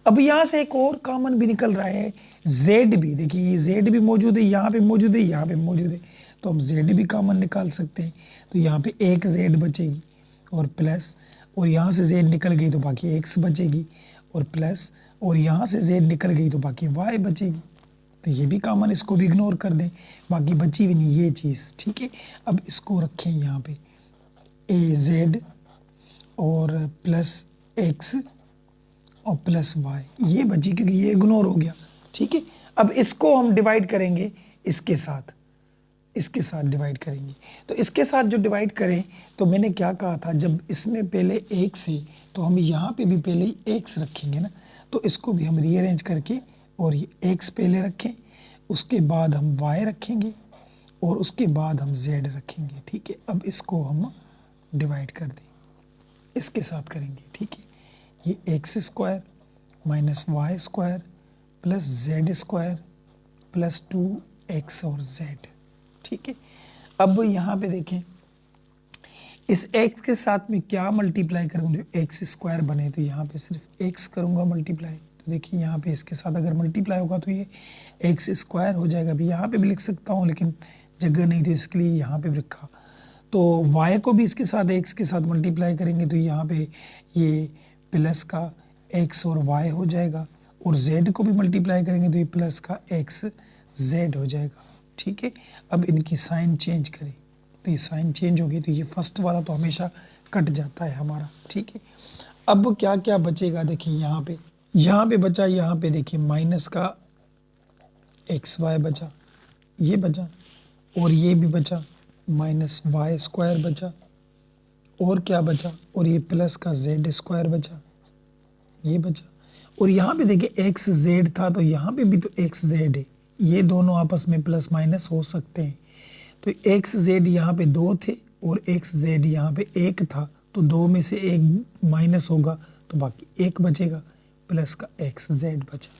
अब यहाँ से एक और कॉमन भी निकल रहा है, z भी, देखिए ये z भी मौजूद है, यहाँ पे मौजूद है, यहाँ पे मौजूद है, तो हम z भी कॉमन निकाल सकते हैं। तो यहाँ पे एक z बचेगी और प्लस, और यहाँ से z निकल गई तो बाकी x बचेगी और प्लस, और यहाँ से z निकल गई तो बाकी y बचेगी। तो ये भी कॉमन, इसको भी इग्नोर कर दें, बाकी बची भी नहीं ये चीज़, ठीक है। अब इसको रखें यहाँ पे ए जेड और प्लस एक्स और प्लस वाई, ये बची क्योंकि ये इग्नोर हो गया, ठीक है। अब इसको हम डिवाइड करेंगे इसके साथ, इसके साथ डिवाइड करेंगे। तो इसके साथ जो डिवाइड करें, तो मैंने क्या कहा था, जब इसमें पहले एक्स है तो हम यहाँ पे भी पहले ही एक्स रखेंगे ना, तो इसको भी हम रीअरेंज करके और ये एक्स पहले रखें, उसके बाद हम वाई रखेंगे और उसके बाद हम जेड रखेंगे, ठीक है। अब इसको हम डिवाइड कर दें, इसके साथ करेंगे, ठीक है। ये x square minus y square plus z square plus 2x और z, ठीक है। अब यहाँ पे देखें, इस x के साथ में क्या मल्टीप्लाई करूँगा, जो एक्स स्क्वायर बने, तो यहाँ पे सिर्फ x करूँगा मल्टीप्लाई। तो देखिए यहाँ पे इसके साथ अगर मल्टीप्लाई होगा तो ये एक्स स्क्वायर हो जाएगा। अभी यहाँ पे भी लिख सकता हूँ लेकिन जगह नहीं थी इसके लिए यहाँ पे भी लिखा। तो y को भी इसके साथ x के साथ मल्टीप्लाई करेंगे तो यहाँ पे ये प्लस का x और y हो जाएगा, और z को भी मल्टीप्लाई करेंगे तो ये प्लस का x z हो जाएगा, ठीक है। अब इनकी साइन चेंज करें तो ये साइन चेंज हो गई, तो ये फर्स्ट वाला तो हमेशा कट जाता है हमारा, ठीक है। अब क्या क्या बचेगा, देखिए यहाँ पे बचा, यहाँ पे देखिए माइनस का xy बचा, ये बचा, और ये भी बचा, माइनस वाई स्क्वायर बचा, और क्या बचा, और ये प्लस का जेड स्क्वायर बचा, ये बचा। और यहाँ पे देखिए एक्स जेड था तो यहाँ पे भी तो एक्स जेड है, ये दोनों आपस में प्लस माइनस हो सकते हैं। तो एक्स जेड यहाँ पे 2 थे और एक्स जेड यहाँ पे 1 था, तो 2 में से 1 माइनस होगा तो बाकी 1 बचेगा, प्लस का एक्स जेड बचा।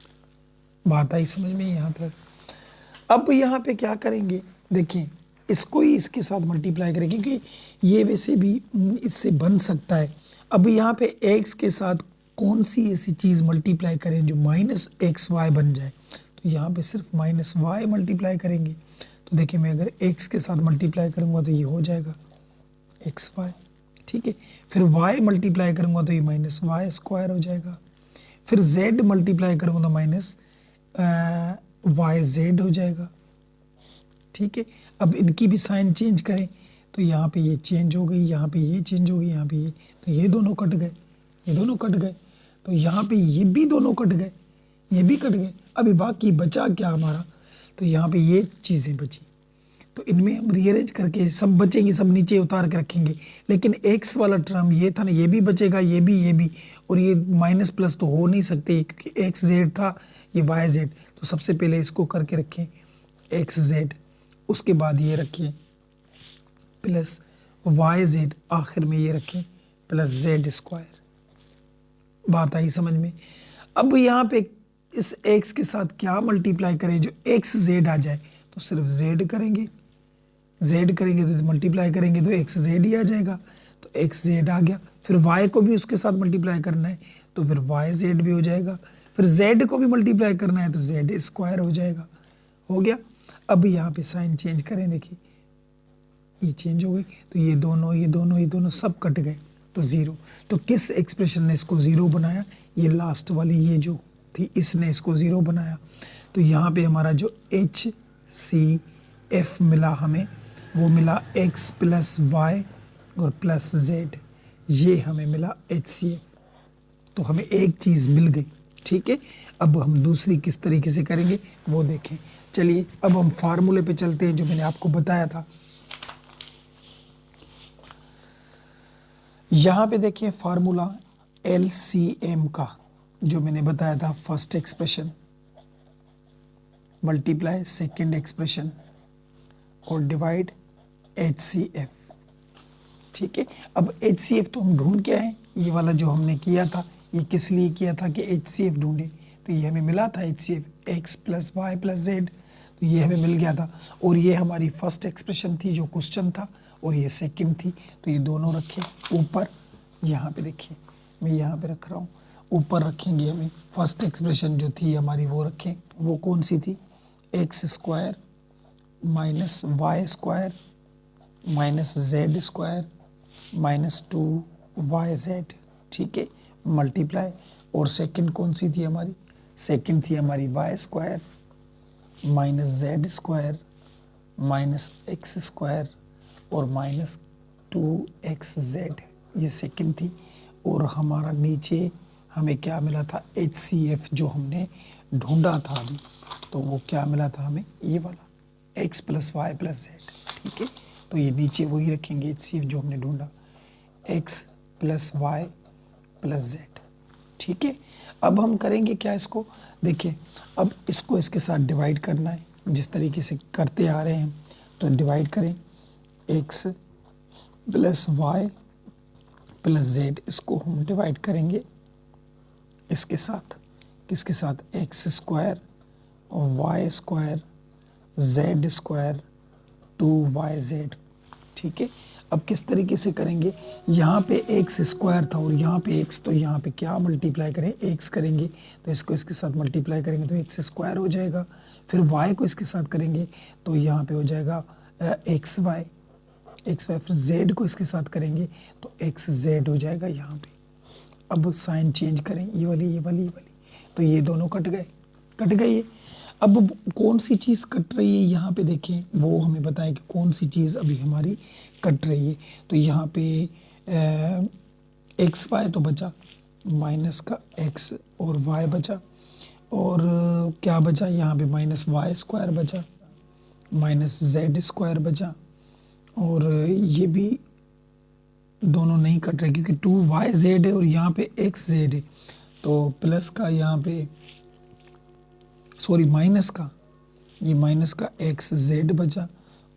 बात आई समझ में यहाँ तक। अब यहाँ पे क्या करेंगे, देखिए इसको ही इसके साथ मल्टीप्लाई करेंगे क्योंकि ये वैसे भी इससे बन सकता है। अब यहाँ पे एक्स के साथ कौन सी ऐसी चीज़ मल्टीप्लाई करें जो माइनस एक्स वाई बन जाए, तो यहाँ पे सिर्फ माइनस वाई मल्टीप्लाई करेंगे। तो देखिए मैं अगर एक्स के साथ मल्टीप्लाई करूँगा तो ये हो जाएगा एक्स वाई, ठीक है। फिर वाई मल्टीप्लाई करूँगा तो ये माइनस वाई स्क्वायर हो जाएगा। फिर जेड मल्टीप्लाई करूँगा तो माइनस वाई जेड हो जाएगा, ठीक है। अब इनकी भी साइन चेंज करें तो यहाँ पे ये चेंज हो गई, यहाँ पे ये चेंज हो गई, यहाँ पे ये, तो ये दोनों कट गए, ये दोनों कट गए, तो यहाँ पे ये भी दोनों कट गए, ये भी कट गए। अभी बाकी बचा क्या हमारा, तो यहाँ पे ये चीज़ें बची, तो इनमें हम रीअरेंज करके सब बचेंगी, सब नीचे उतार के रखेंगे। लेकिन एक्स वाला टर्म ये था ना, ये भी बचेगा, ये भी, और ये माइनस प्लस तो हो नहीं सकते क्योंकि एक्स जेड था, ये वाई जेड। तो सबसे पहले इसको करके रखें एक्स जेड, उसके बाद ये रखें प्लस वाई जेड, आखिर में ये रखें प्लस जेड स्क्वायर। बात आई समझ में। अब यहाँ पे इस एक्स के साथ क्या मल्टीप्लाई करें जो एक्स जेड आ जाए, तो सिर्फ जेड करेंगे, जेड करेंगे तो मल्टीप्लाई करेंगे तो एक्स जेड ही आ जाएगा, तो एक्स जेड आ गया। फिर वाई को भी उसके साथ मल्टीप्लाई करना है तो फिर वाई जेड भी हो जाएगा। फिर जेड को भी मल्टीप्लाई करना है तो जेड स्क्वायर हो जाएगा, हो गया। अब यहाँ पे साइन चेंज करें, देखिए ये चेंज हो गई, तो ये दोनों सब कट गए तो ज़ीरो। तो किस एक्सप्रेशन ने इसको ज़ीरो बनाया, ये लास्ट वाली ये जो थी इसने इसको ज़ीरो बनाया। तो यहाँ पे हमारा जो एच सी एफ मिला हमें, वो मिला एक्स प्लस वाई और प्लस जेड, ये हमें मिला एच सी एफ। तो हमें एक चीज़ मिल गई, ठीक है। अब हम दूसरी किस तरीके से करेंगे वो देखें। चलिए अब हम फार्मूले पे चलते हैं जो मैंने आपको बताया था। यहाँ पे देखिए फार्मूला LCM का जो मैंने बताया था, first expression multiply second expression और डिवाइड HCF, ठीक है। अब HCF तो हम ढूंढ के आए, ये वाला जो हमने किया था ये किस लिए किया था कि HCF ढूंढे, तो ये हमें मिला था HCF x plus y plus z, तो ये हमें मिल गया था। और ये हमारी फर्स्ट एक्सप्रेशन थी जो क्वेश्चन था, और ये सेकंड थी, तो ये दोनों रखें ऊपर। यहाँ पे देखिए मैं यहाँ पे रख रहा हूँ, ऊपर रखेंगे हमें फर्स्ट एक्सप्रेशन जो थी हमारी वो रखें। वो कौन सी थी, x square minus y square minus z square minus 2YZ, ठीक है, मल्टीप्लाई। और सेकंड कौन सी थी हमारी, सेकंड थी हमारी y square minus z square minus x square और माइनस 2xz, ये सेकंड थी। और हमारा नीचे हमें क्या मिला था, HCF जो हमने ढूंढा था अभी, तो वो क्या मिला था हमें, ये वाला x plus y plus z. ठीक है, तो ये नीचे वही रखेंगे HCF जो हमने ढूंढा, x plus y plus z. ठीक है, अब हम करेंगे क्या, इसको देखिए, अब इसको इसके साथ डिवाइड करना है जिस तरीके से करते आ रहे हैं। तो डिवाइड करें, x plus y plus z, इसको हम डिवाइड करेंगे इसके साथ, किसके साथ, एक्स स्क्वायर और y square z square 2yz। ठीक है, अब किस तरीके से करेंगे, यहाँ पे एक्स स्क्वायर था और यहाँ पे एक्स, तो यहाँ पे क्या मल्टीप्लाई करें, एक्स करेंगे तो इसको इसके साथ मल्टीप्लाई करेंगे तो एक्स स्क्वायर हो जाएगा। फिर वाई को इसके साथ करेंगे तो यहाँ पे हो जाएगा एक्स वाई, फिर जेड को इसके साथ करेंगे तो एक्स जेड हो जाएगा यहाँ पे। अब साइन चेंज करें, ये वाली ये वाली ये वाली, तो ये दोनों कट गए ये। अब कौन सी चीज़ कट रही है यहाँ पे देखें, वो हमें बताएं कि कौन सी चीज़ अभी हमारी कट रही है। तो यहाँ पे एक्स वाई तो बचा, माइनस का एक्स और वाई बचा, और क्या बचा यहाँ पे, माइनस वाई स्क्वायर बचा, माइनस जेड स्क्वायर बचा, और ये भी दोनों नहीं कट रहे क्योंकि 2yz है और यहाँ पे xz है, तो प्लस का यहाँ पे, सॉरी माइनस का, ये माइनस का xz बचा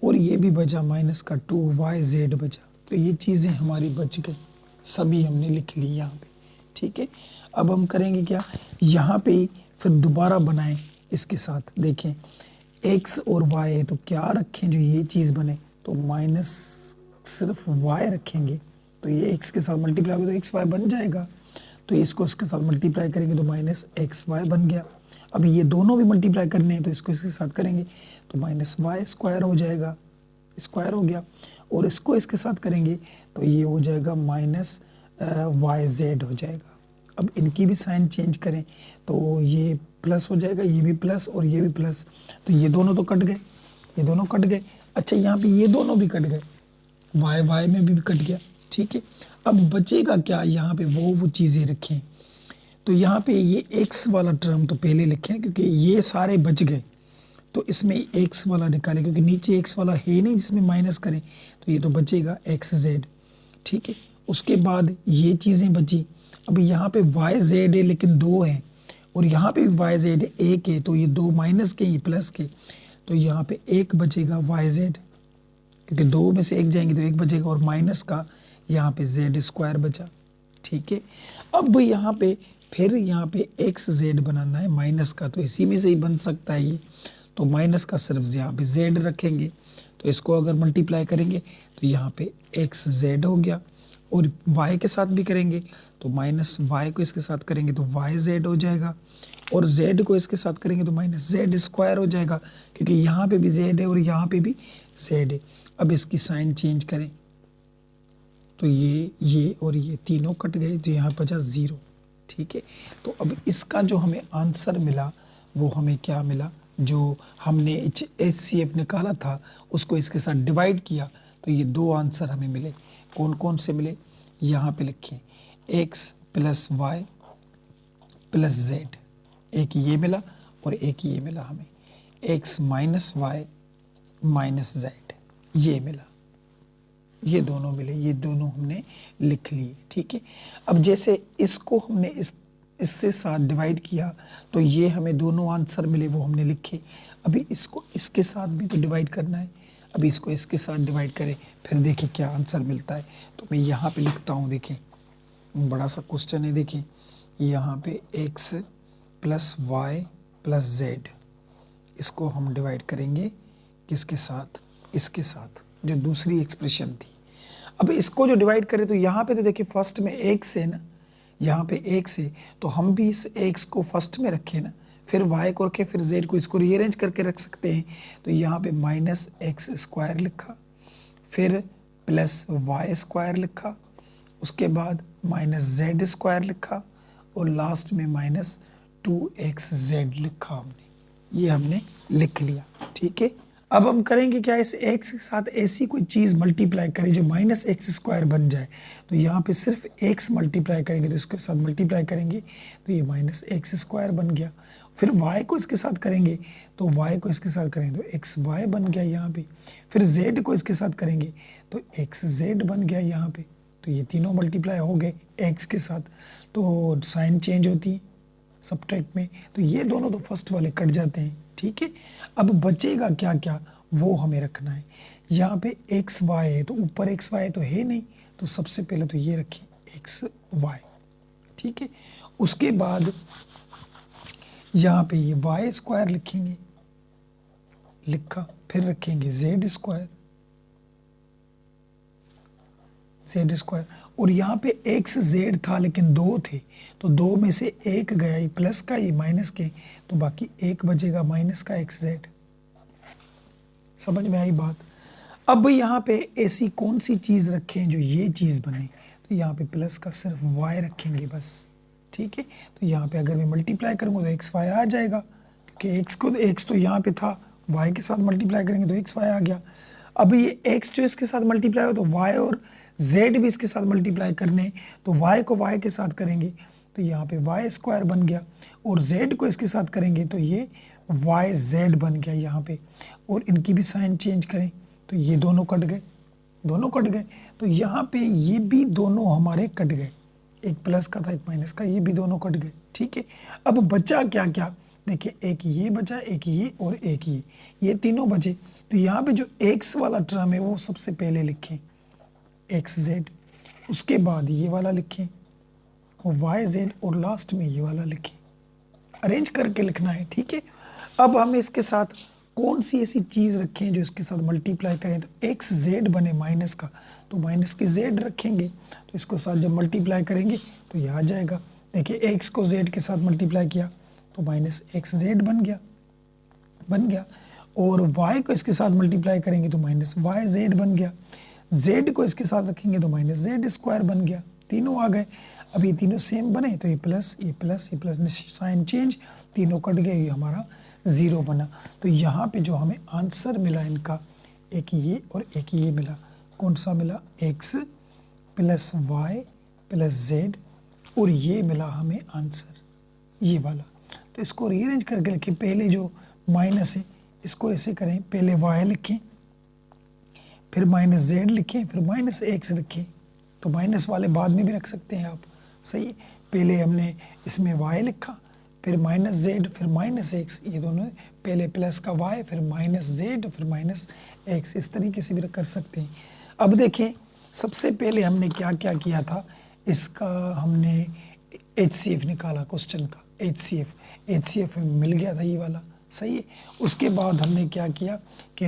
और ये भी बचा माइनस का 2yz बचा। तो ये चीज़ें हमारी बच गई, सभी हमने लिख ली यहाँ पे। ठीक है, अब हम करेंगे क्या, यहाँ पे ही फिर दोबारा बनाएं इसके साथ, देखें x और y है तो क्या रखें जो ये चीज़ बने, तो माइनस सिर्फ y रखेंगे तो ये x के साथ मल्टीप्लाई होगा तो एक्स वाई बन जाएगा। तो इसको इसके साथ मल्टीप्लाई करेंगे तो माइनस एक्स वाई बन गया। अब ये दोनों भी मल्टीप्लाई करने हैं तो इसको इसके साथ करेंगे तो माइनस वाई स्क्वायर हो जाएगा, स्क्वायर हो गया। और इसको इसके साथ करेंगे तो ये हो जाएगा माइनस वाई जेड हो जाएगा। अब इनकी भी साइन चेंज करें तो ये प्लस हो जाएगा, ये भी प्लस और ये भी प्लस, तो ये दोनों तो कट गए, ये दोनों कट गए। अच्छा, यहाँ पे ये दोनों भी कट गए, वाई वाई में भी कट गया। ठीक है, अब बचेगा क्या, यहाँ पे वो चीज़ें रखें। तो यहाँ पे ये x वाला टर्म तो पहले लिखें क्योंकि ये सारे बच गए, तो इसमें x वाला निकालें क्योंकि नीचे x वाला है नहीं जिसमें माइनस करें, तो ये तो बचेगा xz। ठीक है, उसके बाद ये चीज़ें बची। अब यहाँ पे yz है लेकिन 2 हैं और यहाँ पे भी yz है 1 है, तो ये 2 माइनस के, ये प्लस के, तो यहाँ पे 1 बचेगा yz क्योंकि 2 में से 1 जाएंगे तो 1 बचेगा, और माइनस का यहाँ पे जेड स्क्वायर बचा। ठीक है, अब यहाँ पे फिर यहाँ पे एक्स जेड बनाना है माइनस का, तो इसी में से ही बन सकता है ये, तो माइनस का सिर्फ यहाँ पे जेड रखेंगे, तो इसको अगर मल्टीप्लाई करेंगे तो यहाँ पे एक्स जेड हो गया, और वाई के साथ भी करेंगे तो माइनस वाई को इसके साथ करेंगे तो वाई जेड हो जाएगा, और जेड को इसके साथ करेंगे तो माइनस जेड स्क्वायर हो जाएगा क्योंकि यहाँ पे भी जेड है और यहाँ पे भी जेड है। अब इसकी साइन चेंज करें तो ये और ये तीनों कट गए, तो यहाँ बचा 0। ठीक है, तो अब इसका जो हमें आंसर मिला वो हमें क्या मिला, जो हमने HCF निकाला था उसको इसके साथ डिवाइड किया तो ये 2 आंसर हमें मिले। कौन कौन से मिले, यहाँ पे लिखें, x plus y plus z, एक ये मिला और एक ये मिला हमें, x minus y minus z, ये मिला, ये दोनों मिले, ये दोनों हमने लिख लिए। ठीक है, अब जैसे इसको हमने इससे साथ डिवाइड किया तो ये हमें दोनों आंसर मिले, वो हमने लिखे। अभी इसको इसके साथ भी तो डिवाइड करना है, अभी इसको इसके साथ डिवाइड करें फिर देखें क्या आंसर मिलता है। तो मैं यहाँ पे लिखता हूँ, देखें बड़ा सा क्वेश्चन है, देखें यहाँ पे x plus y plus z, इसको हम डिवाइड करेंगे किसके साथ, इसके साथ, जो दूसरी एक्सप्रेशन थी। अब इसको जो डिवाइड करें तो यहाँ पे तो देखिए फर्स्ट में x है ना, यहाँ पे x है तो हम भी इस x को फर्स्ट में रखें ना, फिर y को रखें, फिर z को, इसको रीअरेंज करके रख सकते हैं। तो यहाँ पे माइनस एक्स स्क्वायर लिखा, फिर प्लस वाई स्क्वायर लिखा, उसके बाद माइनस जेड स्क्वायर लिखा, और लास्ट में माइनस 2xz लिखा हमने। ये हमने लिख लिया। ठीक है, अब हम करेंगे क्या, इस x के साथ ऐसी कोई चीज़ मल्टीप्लाई करें जो माइनस एक्स स्क्वायर बन जाए। तो यहाँ पे सिर्फ x मल्टीप्लाई करेंगे, तो इसके साथ मल्टीप्लाई करेंगे तो ये माइनस एक्स स्क्वायर बन गया। फिर y को इसके साथ करेंगे तो y को इसके साथ करेंगे तो एक्स वाई बन गया यहाँ पे। फिर z को इसके साथ करेंगे तो एक्स जेड बन गया यहाँ पे। तो ये तीनों मल्टीप्लाई हो गए x के साथ, तो साइन चेंज होती है सब्ट्रैक्ट में, तो ये दोनों तो फर्स्ट वाले कट जाते हैं। ठीक है, अब बचेगा क्या क्या वो हमें रखना है। यहाँ पे एक्स वाई है तो ऊपर एक्स वाई तो है नहीं, तो सबसे पहले तो ये रखें एक्स वाई। ठीक है, उसके बाद यहाँ पे ये वाई स्क्वायर लिखेंगे, लिखा, फिर रखेंगे जेड स्क्वायर, जेड स्क्वायर, और यहाँ पे एक्स जेड था लेकिन दो थे, तो दो में से एक गया, ये प्लस का ये माइनस के, तो बाकी एक बचेगा माइनस का एक्स जेड। समझ में आई बात। अब यहाँ पे ऐसी कौन सी चीज़ रखें जो ये चीज़ बने, तो यहाँ पे प्लस का सिर्फ वाई रखेंगे बस। ठीक है, तो यहाँ पे अगर मैं मल्टीप्लाई करूँगा तो एक्स वाई आ जाएगा, क्योंकि एक्स तो यहाँ पे था, वाई के साथ मल्टीप्लाई करेंगे तो एक्स वाई आ गया। अब ये एक्स जो इसके साथ मल्टीप्लाई हो तो वाई और जेड भी इसके साथ मल्टीप्लाई करने, तो वाई को वाई के साथ करेंगे तो यहाँ पे वाई स्क्वायर बन गया, और जेड को इसके साथ करेंगे तो ये वाई जेड बन गया यहाँ पे। और इनकी भी साइन चेंज करें तो ये दोनों कट गए, दोनों कट गए, तो यहाँ पे ये भी दोनों हमारे कट गए, एक प्लस का था एक माइनस का, ये भी दोनों कट गए। ठीक है, अब बचा क्या क्या, देखिए एक ये बचा, एक ये और एक ये तीनों बचे। तो यहाँ पे जो एक्स वाला टर्म है वो सबसे पहले लिखें एक्स जेड, उसके बाद ये वाला लिखें और वाई जेड, और लास्ट में ये वाला लिखें। अरेंज करके लिखना है। ठीक है, अब हम इसके साथ कौन सी ऐसी चीज़ रखें जो इसके साथ मल्टीप्लाई करें तो एक्स जेड बने माइनस का, तो माइनस की जेड रखेंगे, तो इसको साथ जब मल्टीप्लाई करेंगे तो ये आ जाएगा। देखिए एक्स को जेड के साथ मल्टीप्लाई किया तो माइनस एक्स जेड बन गया, और वाई को इसके साथ मल्टीप्लाई करेंगे तो माइनस वाई जेड बन गया, जेड को इसके साथ रखेंगे तो माइनस जेड स्क्वायर बन गया। तीनों आ गए। अब ये तीनों सेम बने तो ये प्लस ये प्लस ये प्लस, साइन चेंज, तीनों कट गए, ये हमारा ज़ीरो बना। तो यहाँ पे जो हमें आंसर मिला इनका, एक ये और एक ये मिला, कौन सा मिला, x plus y plus z, और ये मिला हमें आंसर ये वाला। तो इसको रीअरेंज करके लिखें, पहले जो माइनस है इसको ऐसे करें, पहले वाई लिखें, फिर माइनस जेड लिखें, फिर माइनस एक्स लिखें, तो माइनस वाले बाद में भी रख सकते हैं आप, सही। पहले हमने इसमें वाई लिखा, फिर माइनस जेड, फिर माइनस एक्स, ये दोनों, पहले प्लस का वाई, फिर माइनस जेड, फिर माइनस एक्स, इस तरीके से भी कर सकते हैं। अब देखें, सबसे पहले हमने क्या क्या किया था, इसका हमने HCF निकाला, क्वेश्चन का HCF में मिल गया था ये वाला, सही है। उसके बाद हमने क्या किया कि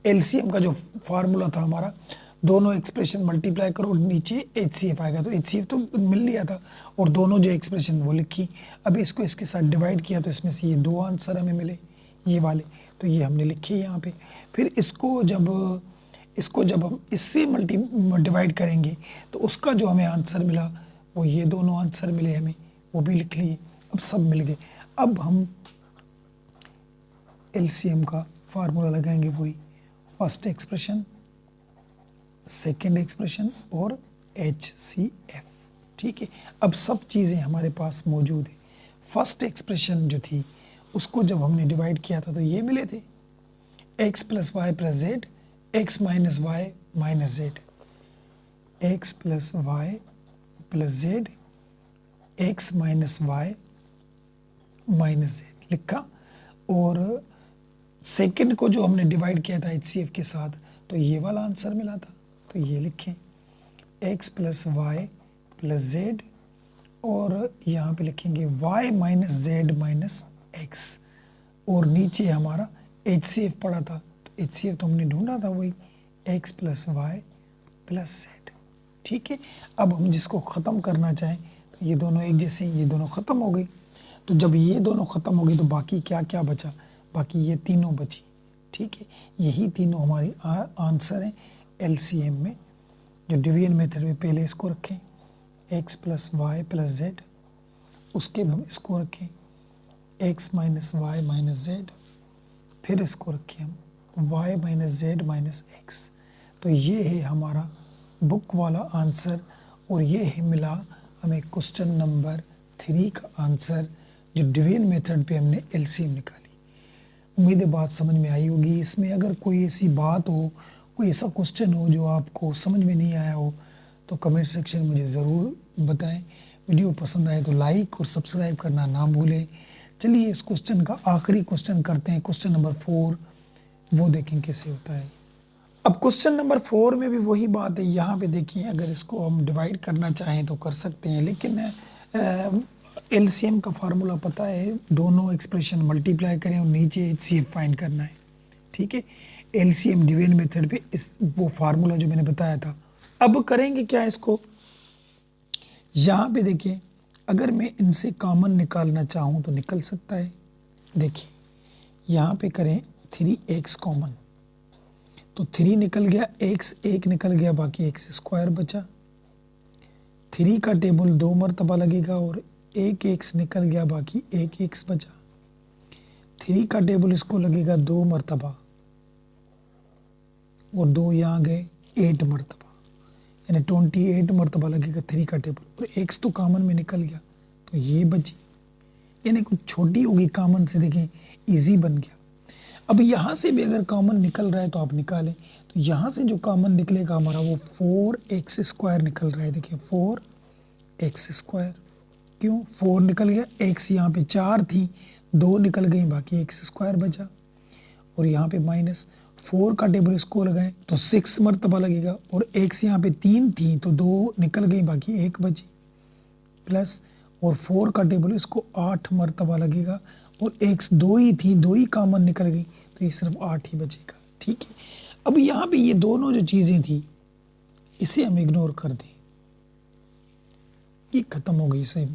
LCM का जो फार्मूला था हमारा, दोनों एक्सप्रेशन मल्टीप्लाई करो, नीचे HCF आएगा, तो HCF तो मिल लिया था, और दोनों जो एक्सप्रेशन वो लिखी। अब इसको इसके साथ डिवाइड किया तो इसमें से ये दो आंसर हमें मिले, ये वाले, तो ये हमने लिखे यहाँ पे। फिर इसको जब हम इससे डिवाइड करेंगे तो उसका जो हमें आंसर मिला वो ये दोनों आंसर मिले हमें, वो भी लिख लिए। अब सब मिल गए। अब हम LCM का फार्मूला लगाएंगे, वही फर्स्ट एक्सप्रेशन, सेकेंड एक्सप्रेशन और HCF। ठीक है, अब सब चीज़ें हमारे पास मौजूद है। फर्स्ट एक्सप्रेशन जो थी उसको जब हमने डिवाइड किया था तो ये मिले थे, x plus y plus z, x minus y minus z, x plus y plus z, x minus y minus z लिखा। और सेकंड को जो हमने डिवाइड किया था HCF के साथ तो ये वाला आंसर मिला था, तो ये लिखें x plus y plus z, और यहाँ पे लिखेंगे y minus z minus x, और नीचे हमारा HCF पड़ा था, तो HCF तो हमने ढूंढा था, वही x plus y plus z. ठीक है, अब हम जिसको ख़त्म करना चाहें तो ये दोनों एक जैसे, ये दोनों ख़त्म हो गई। तो जब ये दोनों ख़त्म हो गई तो बाकी क्या क्या बचा, बाकी ये तीनों बची। ठीक है, यही तीनों हमारी आंसर हैं LCM में। जो डिवीजन मेथड में पहले इसको रखें x plus y plus z, उसके बाद हम इसको रखें x minus y minus z, फिर इसको रखिए हम y minus z minus x. तो ये है हमारा बुक वाला आंसर और ये है मिला हमें क्वेश्चन नंबर 3 का आंसर, जो डिवीजन मेथड पे हमने एलसीएम निकाली। उम्मीद है बात समझ में आई होगी। इसमें अगर कोई ऐसी बात हो, कोई ऐसा क्वेश्चन हो जो आपको समझ में नहीं आया हो, तो कमेंट सेक्शन में मुझे ज़रूर बताएं। वीडियो पसंद आए तो लाइक और सब्सक्राइब करना ना भूलें। चलिए इस क्वेश्चन का आखिरी क्वेश्चन करते हैं, क्वेश्चन नंबर 4, वो देखें कैसे होता है। अब क्वेश्चन नंबर 4 में भी वही बात है। यहाँ पे देखिए, अगर इसको हम डिवाइड करना चाहें तो कर सकते हैं, लेकिन एलसीएम का फार्मूला पता है, दोनों एक्सप्रेशन मल्टीप्लाई करें और नीचे एचसीएफ फाइंड करना है। ठीक है, एलसीएम डिवीजन मेथड पे इस वो फार्मूला जो मैंने बताया था। अब करेंगे क्या इसको, यहाँ पे देखिए, अगर मैं इनसे कॉमन निकालना चाहूँ तो निकल सकता है। देखिए यहाँ पे करें 3x कॉमन, तो 3 निकल गया, x 1 निकल गया, बाकी x स्क्वायर बचा। 3 का टेबल 2 मरतबा लगेगा और 1 x निकल गया, बाकी 1 x बचा। 3 का टेबल इसको लगेगा 2 मरतबा और 2 यहाँ गए 8 मरतबा, यानी 28 मरतबा लगेगा 3 का टेबल, और x तो कॉमन में निकल गया तो ये बची, यानी कुछ छोटी होगी कॉमन से, देखें इजी बन गया। अब यहाँ से भी अगर कॉमन निकल रहा है तो आप निकालें, तो यहाँ से जो कॉमन निकलेगा हमारा वो 4x स्क्वायर निकल रहा है। देखिए 4x स्क्वायर, क्यों 4 निकल गया, x यहाँ पे 4 थी, 2 निकल गई, बाकी x स्क्वायर बचा। और यहाँ पे माइनस 4 का टेबल इसको लगाएं तो 6 मरतबा लगेगा, और x यहाँ पे 3 थी तो 2 निकल गई, बाकी 1 बची, प्लस और 4 का टेबल इसको 8 मरतबा लगेगा, और x 2 ही थी, 2 ही कॉमन निकल गई, तो ये सिर्फ 8 ही बचेगा। ठीक है, अब यहाँ पे ये दोनों जो चीज़ें थी इसे हम इग्नोर कर दें, ये ख़त्म हो गई सही।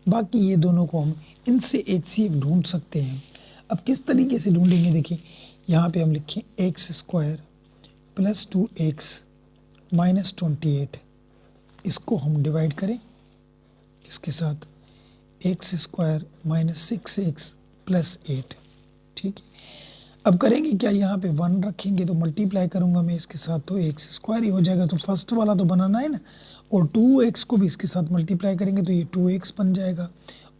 बाकी ये दोनों को हम इनसे एचसीएफ ढूंढ सकते हैं। अब किस तरीके से ढूंढेंगे, देखिए यहाँ पे हम लिखें x square plus 2x minus 28, इसको हम डिवाइड करें इसके साथ, x square minus 6x plus 8। ठीक है, अब करेंगे क्या, यहाँ पे 1 रखेंगे तो मल्टीप्लाई करूँगा मैं इसके साथ तो एक्स स्क्वायर ही हो जाएगा, तो फर्स्ट वाला तो बनाना है ना, और 2x को भी इसके साथ मल्टीप्लाई करेंगे तो ये 2x बन जाएगा,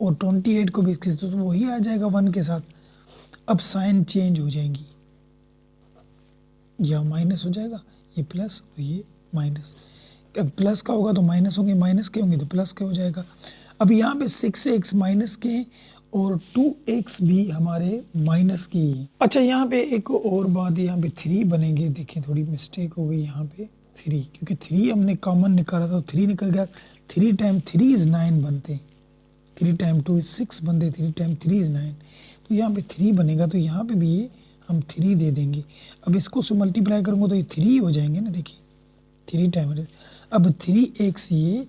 और 28 को भी इसके साथ तो वही आ जाएगा 1 के साथ। अब साइन चेंज हो जाएंगी, यह माइनस हो जाएगा, ये प्लस और ये माइनस। अब प्लस का होगा तो माइनस होंगे, माइनस के होंगे तो प्लस के हो जाएगा। अब यहाँ पे 6x माइनस के और 2x भी हमारे माइनस की है। अच्छा, यहाँ पे एक और बात, यहाँ पे 3 बनेंगे, देखें थोड़ी मिस्टेक हो गई यहाँ पे 3, क्योंकि 3 हमने कॉमन निकाला था, 3 निकल गया। 3 टाइम 3 इज़ 9 बनते हैं, 3 टाइम 2 इज़ 6 बनते, 3 टाइम 3 इज़ 9, तो यहाँ पे 3 बनेगा, तो यहाँ पे भी ये हम 3 दे देंगे। अब इसको से मल्टीप्लाई करूँगा तो ये 3 हो जाएंगे ना, देखिए 3 टाइम। अब 3x ये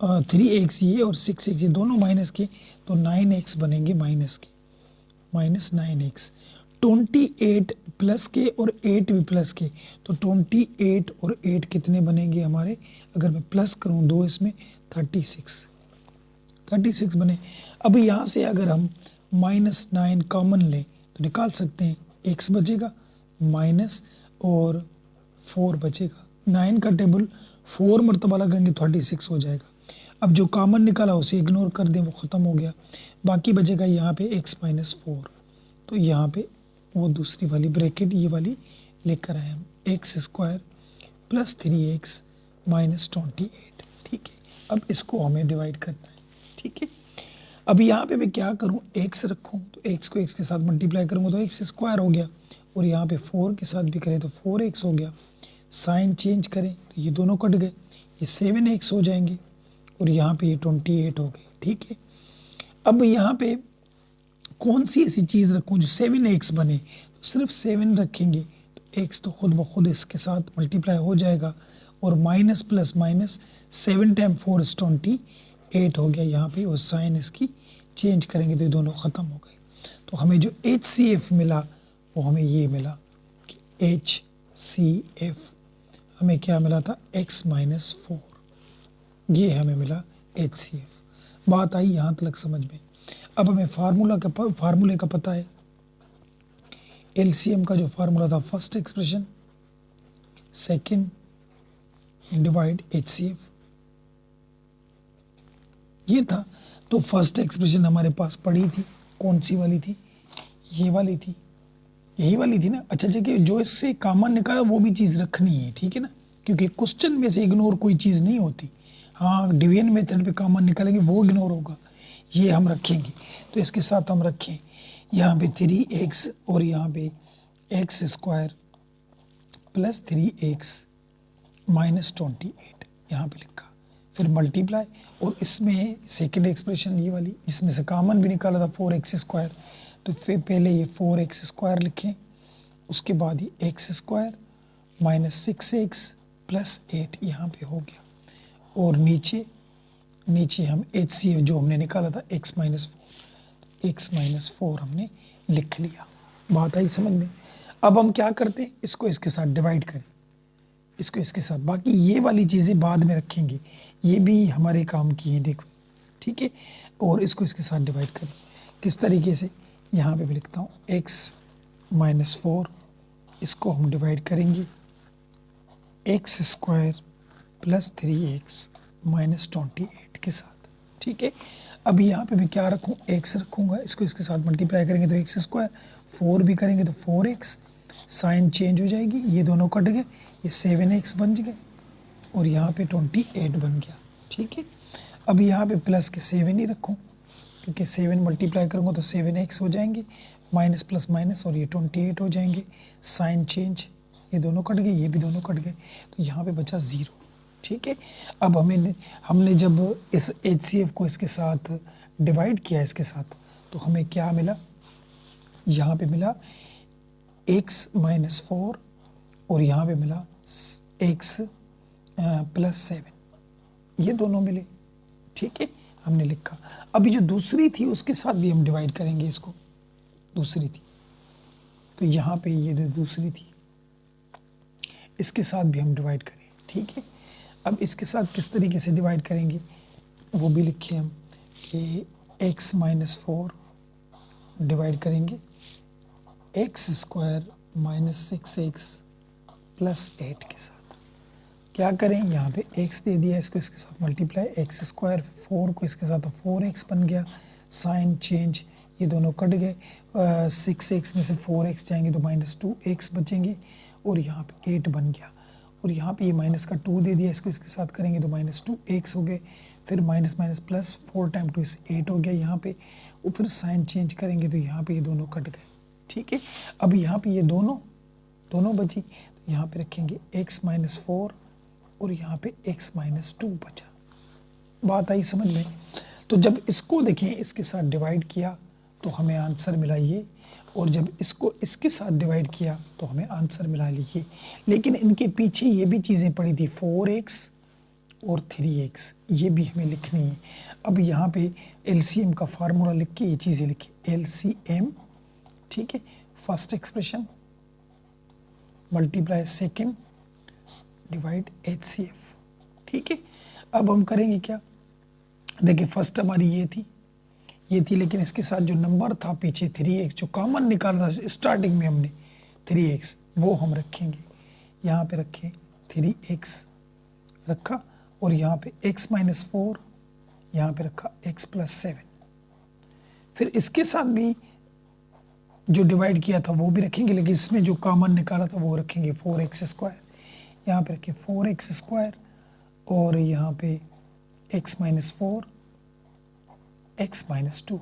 3x ये और 6x ये दोनों माइनस के, तो 9x बनेंगे माइनस के, माइनस 9x। 28 प्लस के और 8 भी प्लस के, तो 28 और 8 कितने बनेंगे हमारे, अगर मैं प्लस करूँ 2 इसमें, 36 बने। अब यहाँ से अगर हम माइनस 9 कॉमन लें तो निकाल सकते हैं, x बचेगा माइनस और 4 बचेगा। 9 का टेबल 4 मरतबा लगाएंगे 36 हो जाएगा। अब जो कॉमन निकाला उसे इग्नोर कर दें, वो ख़त्म हो गया। बाकी बचेगा यहाँ पे x माइनस 4, तो यहाँ पे वो दूसरी वाली ब्रैकेट ये वाली लेकर आए हम, x square plus 3x minus 28। ठीक है, अब इसको हमें डिवाइड करना है। ठीक है, अब यहाँ पे मैं क्या करूँ, x रखूँ तो x को x के साथ मल्टीप्लाई करूँगा तो x स्क्वायर हो गया, और यहाँ पे 4 के साथ भी करें तो 4x हो गया। साइन चेंज करें तो ये दोनों कट गए, ये 7x हो जाएंगे, और यहाँ पे ये 28 हो गए। ठीक है, अब यहाँ पे कौन सी ऐसी चीज़ रखूँ जो 7x बने, तो सिर्फ 7 रखेंगे तो x तो खुद ब खुद इसके साथ मल्टीप्लाई हो जाएगा, और minus plus minus 7 time 4 is 28 हो गया यहाँ पे, और साइन इसकी चेंज करेंगे तो ये दोनों ख़त्म हो गए। तो हमें जो HCF मिला वो हमें ये मिला कि HCF हमें क्या मिला था, x माइनस 4, ये हमें मिला HCF। बात आई यहाँ तक समझ में। अब हमें फार्मूले का पता है, एलसीएम का जो फार्मूला था first expression second divide HCF, ये था। तो फर्स्ट एक्सप्रेशन हमारे पास पड़ी थी, कौन सी वाली थी? ये वाली थी, यही वाली थी ना। अच्छा जगह जो इससे कॉमन निकाला वो भी चीज़ रखनी है, ठीक है ना, क्योंकि क्वेश्चन में से इग्नोर कोई चीज़ नहीं होती। हाँ डिवीजन मेथड पे कॉमन निकालेंगे वो इग्नोर होगा, ये हम रखेंगे। तो इसके साथ हम रखें यहाँ पे 3x और यहाँ पे x square plus 3x minus 28 यहाँ पे लिखा, फिर मल्टीप्लाई, और इसमें सेकेंड एक्सप्रेशन ये वाली जिसमें से कॉमन भी निकाला था 4x स्क्वायर, तो फिर पहले ये 4x स्क्वायर लिखें, उसके बाद ये x square minus 6x plus 8 यहाँ पे हो गया, और नीचे हम HCF जो हमने निकाला था x माइनस 4 हमने लिख लिया। बात आई समझ में? अब हम क्या करते हैं, इसको इसके साथ डिवाइड करें, इसको इसके साथ, बाकी ये वाली चीज़ें बाद में रखेंगे, ये भी हमारे काम की है, देखो ठीक है। और इसको इसके साथ डिवाइड करें, किस तरीके से, यहाँ पे भी लिखता हूँ x माइनस 4, इसको हम डिवाइड करेंगे x square plus 3x minus 28 के साथ, ठीक है। अब यहाँ पे मैं क्या रखूँ, x रखूँगा, इसको इसके साथ मल्टीप्लाई करेंगे तो एक्स स्क्वायर, 4 भी करेंगे तो 4x, साइन चेंज हो जाएगी, ये दोनों कट गए, ये 7x बन गए, और यहाँ पे 28 बन गया, ठीक है। अब यहाँ पे प्लस के 7 ही रखूँ, क्योंकि 7 मल्टीप्लाई करूँगा तो 7x हो जाएंगे, माइनस प्लस माइनस, और ये 28 हो जाएंगे, साइन चेंज, ये दोनों कट गए, ये भी दोनों कट गए, तो यहाँ पे बचा 0, ठीक है। अब हमने जब इस HCF को इसके साथ डिवाइड किया इसके साथ, तो हमें क्या मिला, यहाँ पे मिला x माइनस 4, और यहाँ पे मिला x प्लस 7, ये दोनों मिले, ठीक है, हमने लिखा। अभी जो दूसरी थी उसके साथ भी हम डिवाइड करेंगे इसको, दूसरी थी, तो यहाँ पे ये जो दूसरी थी इसके साथ भी हम डिवाइड करें, ठीक है। अब इसके साथ किस तरीके से डिवाइड करेंगे वो भी लिखे हम, कि x माइनस 4 डिवाइड करेंगे x square minus 6x plus 8 के साथ। क्या करें, यहाँ पे x दे दिया, इसको इसके साथ मल्टीप्लाई, एक्स स्क्वायर 4 को इसके साथ 4x बन गया, साइन चेंज, ये दोनों कट गए, 6x में से 4x जाएंगे तो माइनस 2x बचेंगे, और यहाँ पे 8 बन गया, और यहाँ पे ये माइनस का 2 दे दिया, इसको इसके साथ करेंगे तो माइनस 2x हो गए, फिर माइनस माइनस प्लस 4 टाइम 2 8 हो गया यहाँ पे, और फिर साइन चेंज करेंगे तो यहाँ पे ये दोनों कट गए, ठीक है। अब यहाँ पे ये दोनों बची, तो यहाँ पे रखेंगे x माइनस 4, और यहाँ पे x माइनस 2 बचा। बात आई समझ में? तो जब इसको देखें इसके साथ डिवाइड किया तो हमें आंसर मिला ये, और जब इसको इसके साथ डिवाइड किया तो हमें आंसर मिला ये। लेकिन इनके पीछे ये भी चीज़ें पड़ी थी, 4x और 3x, ये भी हमें लिखनी है। अब यहाँ पे LCM का फार्मूला लिख के ये चीज़ें लिखी, LCM, ठीक है, first expression multiply second divide HCF, ठीक है। अब हम करेंगे क्या, देखिए फर्स्ट हमारी ये थी, लेकिन इसके साथ जो नंबर था पीछे 3x जो कॉमन निकाला था स्टार्टिंग में हमने 3x, वो हम रखेंगे, यहाँ पे रखें 3x रखा, और यहाँ पे x माइनस 4, यहाँ पे रखा x प्लस 7, फिर इसके साथ भी जो डिवाइड किया था वो भी रखेंगे, लेकिन इसमें जो कॉमन निकाला था वो रखेंगे 4x स्क्वायर, यहाँ पे रखें 4x स्क्वायर, और यहाँ पे x माइनस 4 x माइनस 2,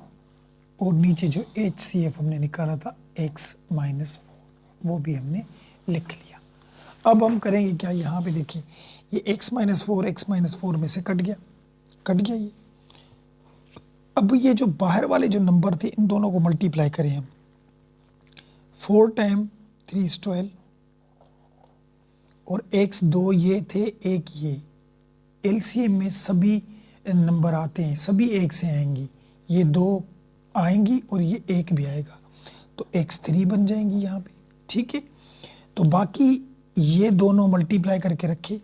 और नीचे जो HCF हमने निकाला था x माइनस 4, वो भी हमने लिख लिया। अब हम करेंगे क्या, यहाँ पे देखिए ये x माइनस 4 में से कट गया ये। अब ये जो बाहर वाले जो नंबर थे इन दोनों को मल्टीप्लाई करें हम, 4 टाइम 3 is 12, और x 2 ये थे, एक ये, LCM में सभी नंबर आते हैं, सभी एक से आएंगी, ये 2 आएंगी और ये 1 भी आएगा, तो x 3 बन जाएंगी यहाँ पे, ठीक है। तो बाकी ये दोनों मल्टीप्लाई करके रखे,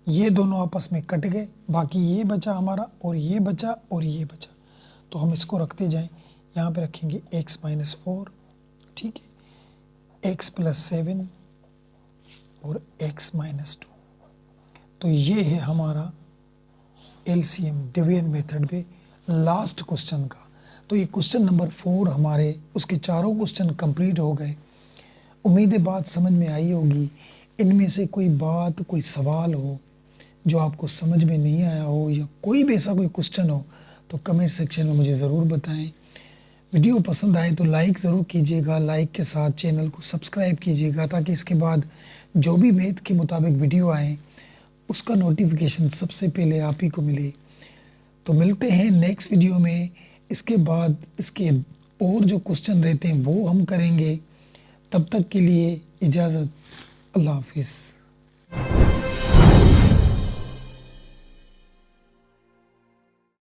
ये दोनों आपस में कट गए, बाकी ये बचा हमारा, और ये बचा, और ये बचा, तो हम इसको रखते जाएं, यहाँ पे रखेंगे x-4, ठीक है, x + 7 और x-2। तो ये है हमारा एलसीएम डिवीजन मेथड पे लास्ट क्वेश्चन का। तो ये क्वेश्चन नंबर 4 हमारे उसके चारों क्वेश्चन कंप्लीट हो गए। उम्मीद है बात समझ में आई होगी। इनमें से कोई बात, कोई सवाल हो जो आपको समझ में नहीं आया हो, या कोई भी ऐसा कोई क्वेश्चन हो, तो कमेंट सेक्शन में मुझे ज़रूर बताएं। वीडियो पसंद आए तो लाइक ज़रूर कीजिएगा, लाइक के साथ चैनल को सब्सक्राइब कीजिएगा, ताकि इसके बाद जो भी मैथ के मुताबिक वीडियो आए उसका नोटिफिकेशन सबसे पहले आप ही को मिले। तो मिलते हैं नेक्स्ट वीडियो में। इसके बाद इसके और जो क्वेश्चन रहते हैं वो हम करेंगे। तब तक के लिए इजाज़त। अल्लाह हाफिज़।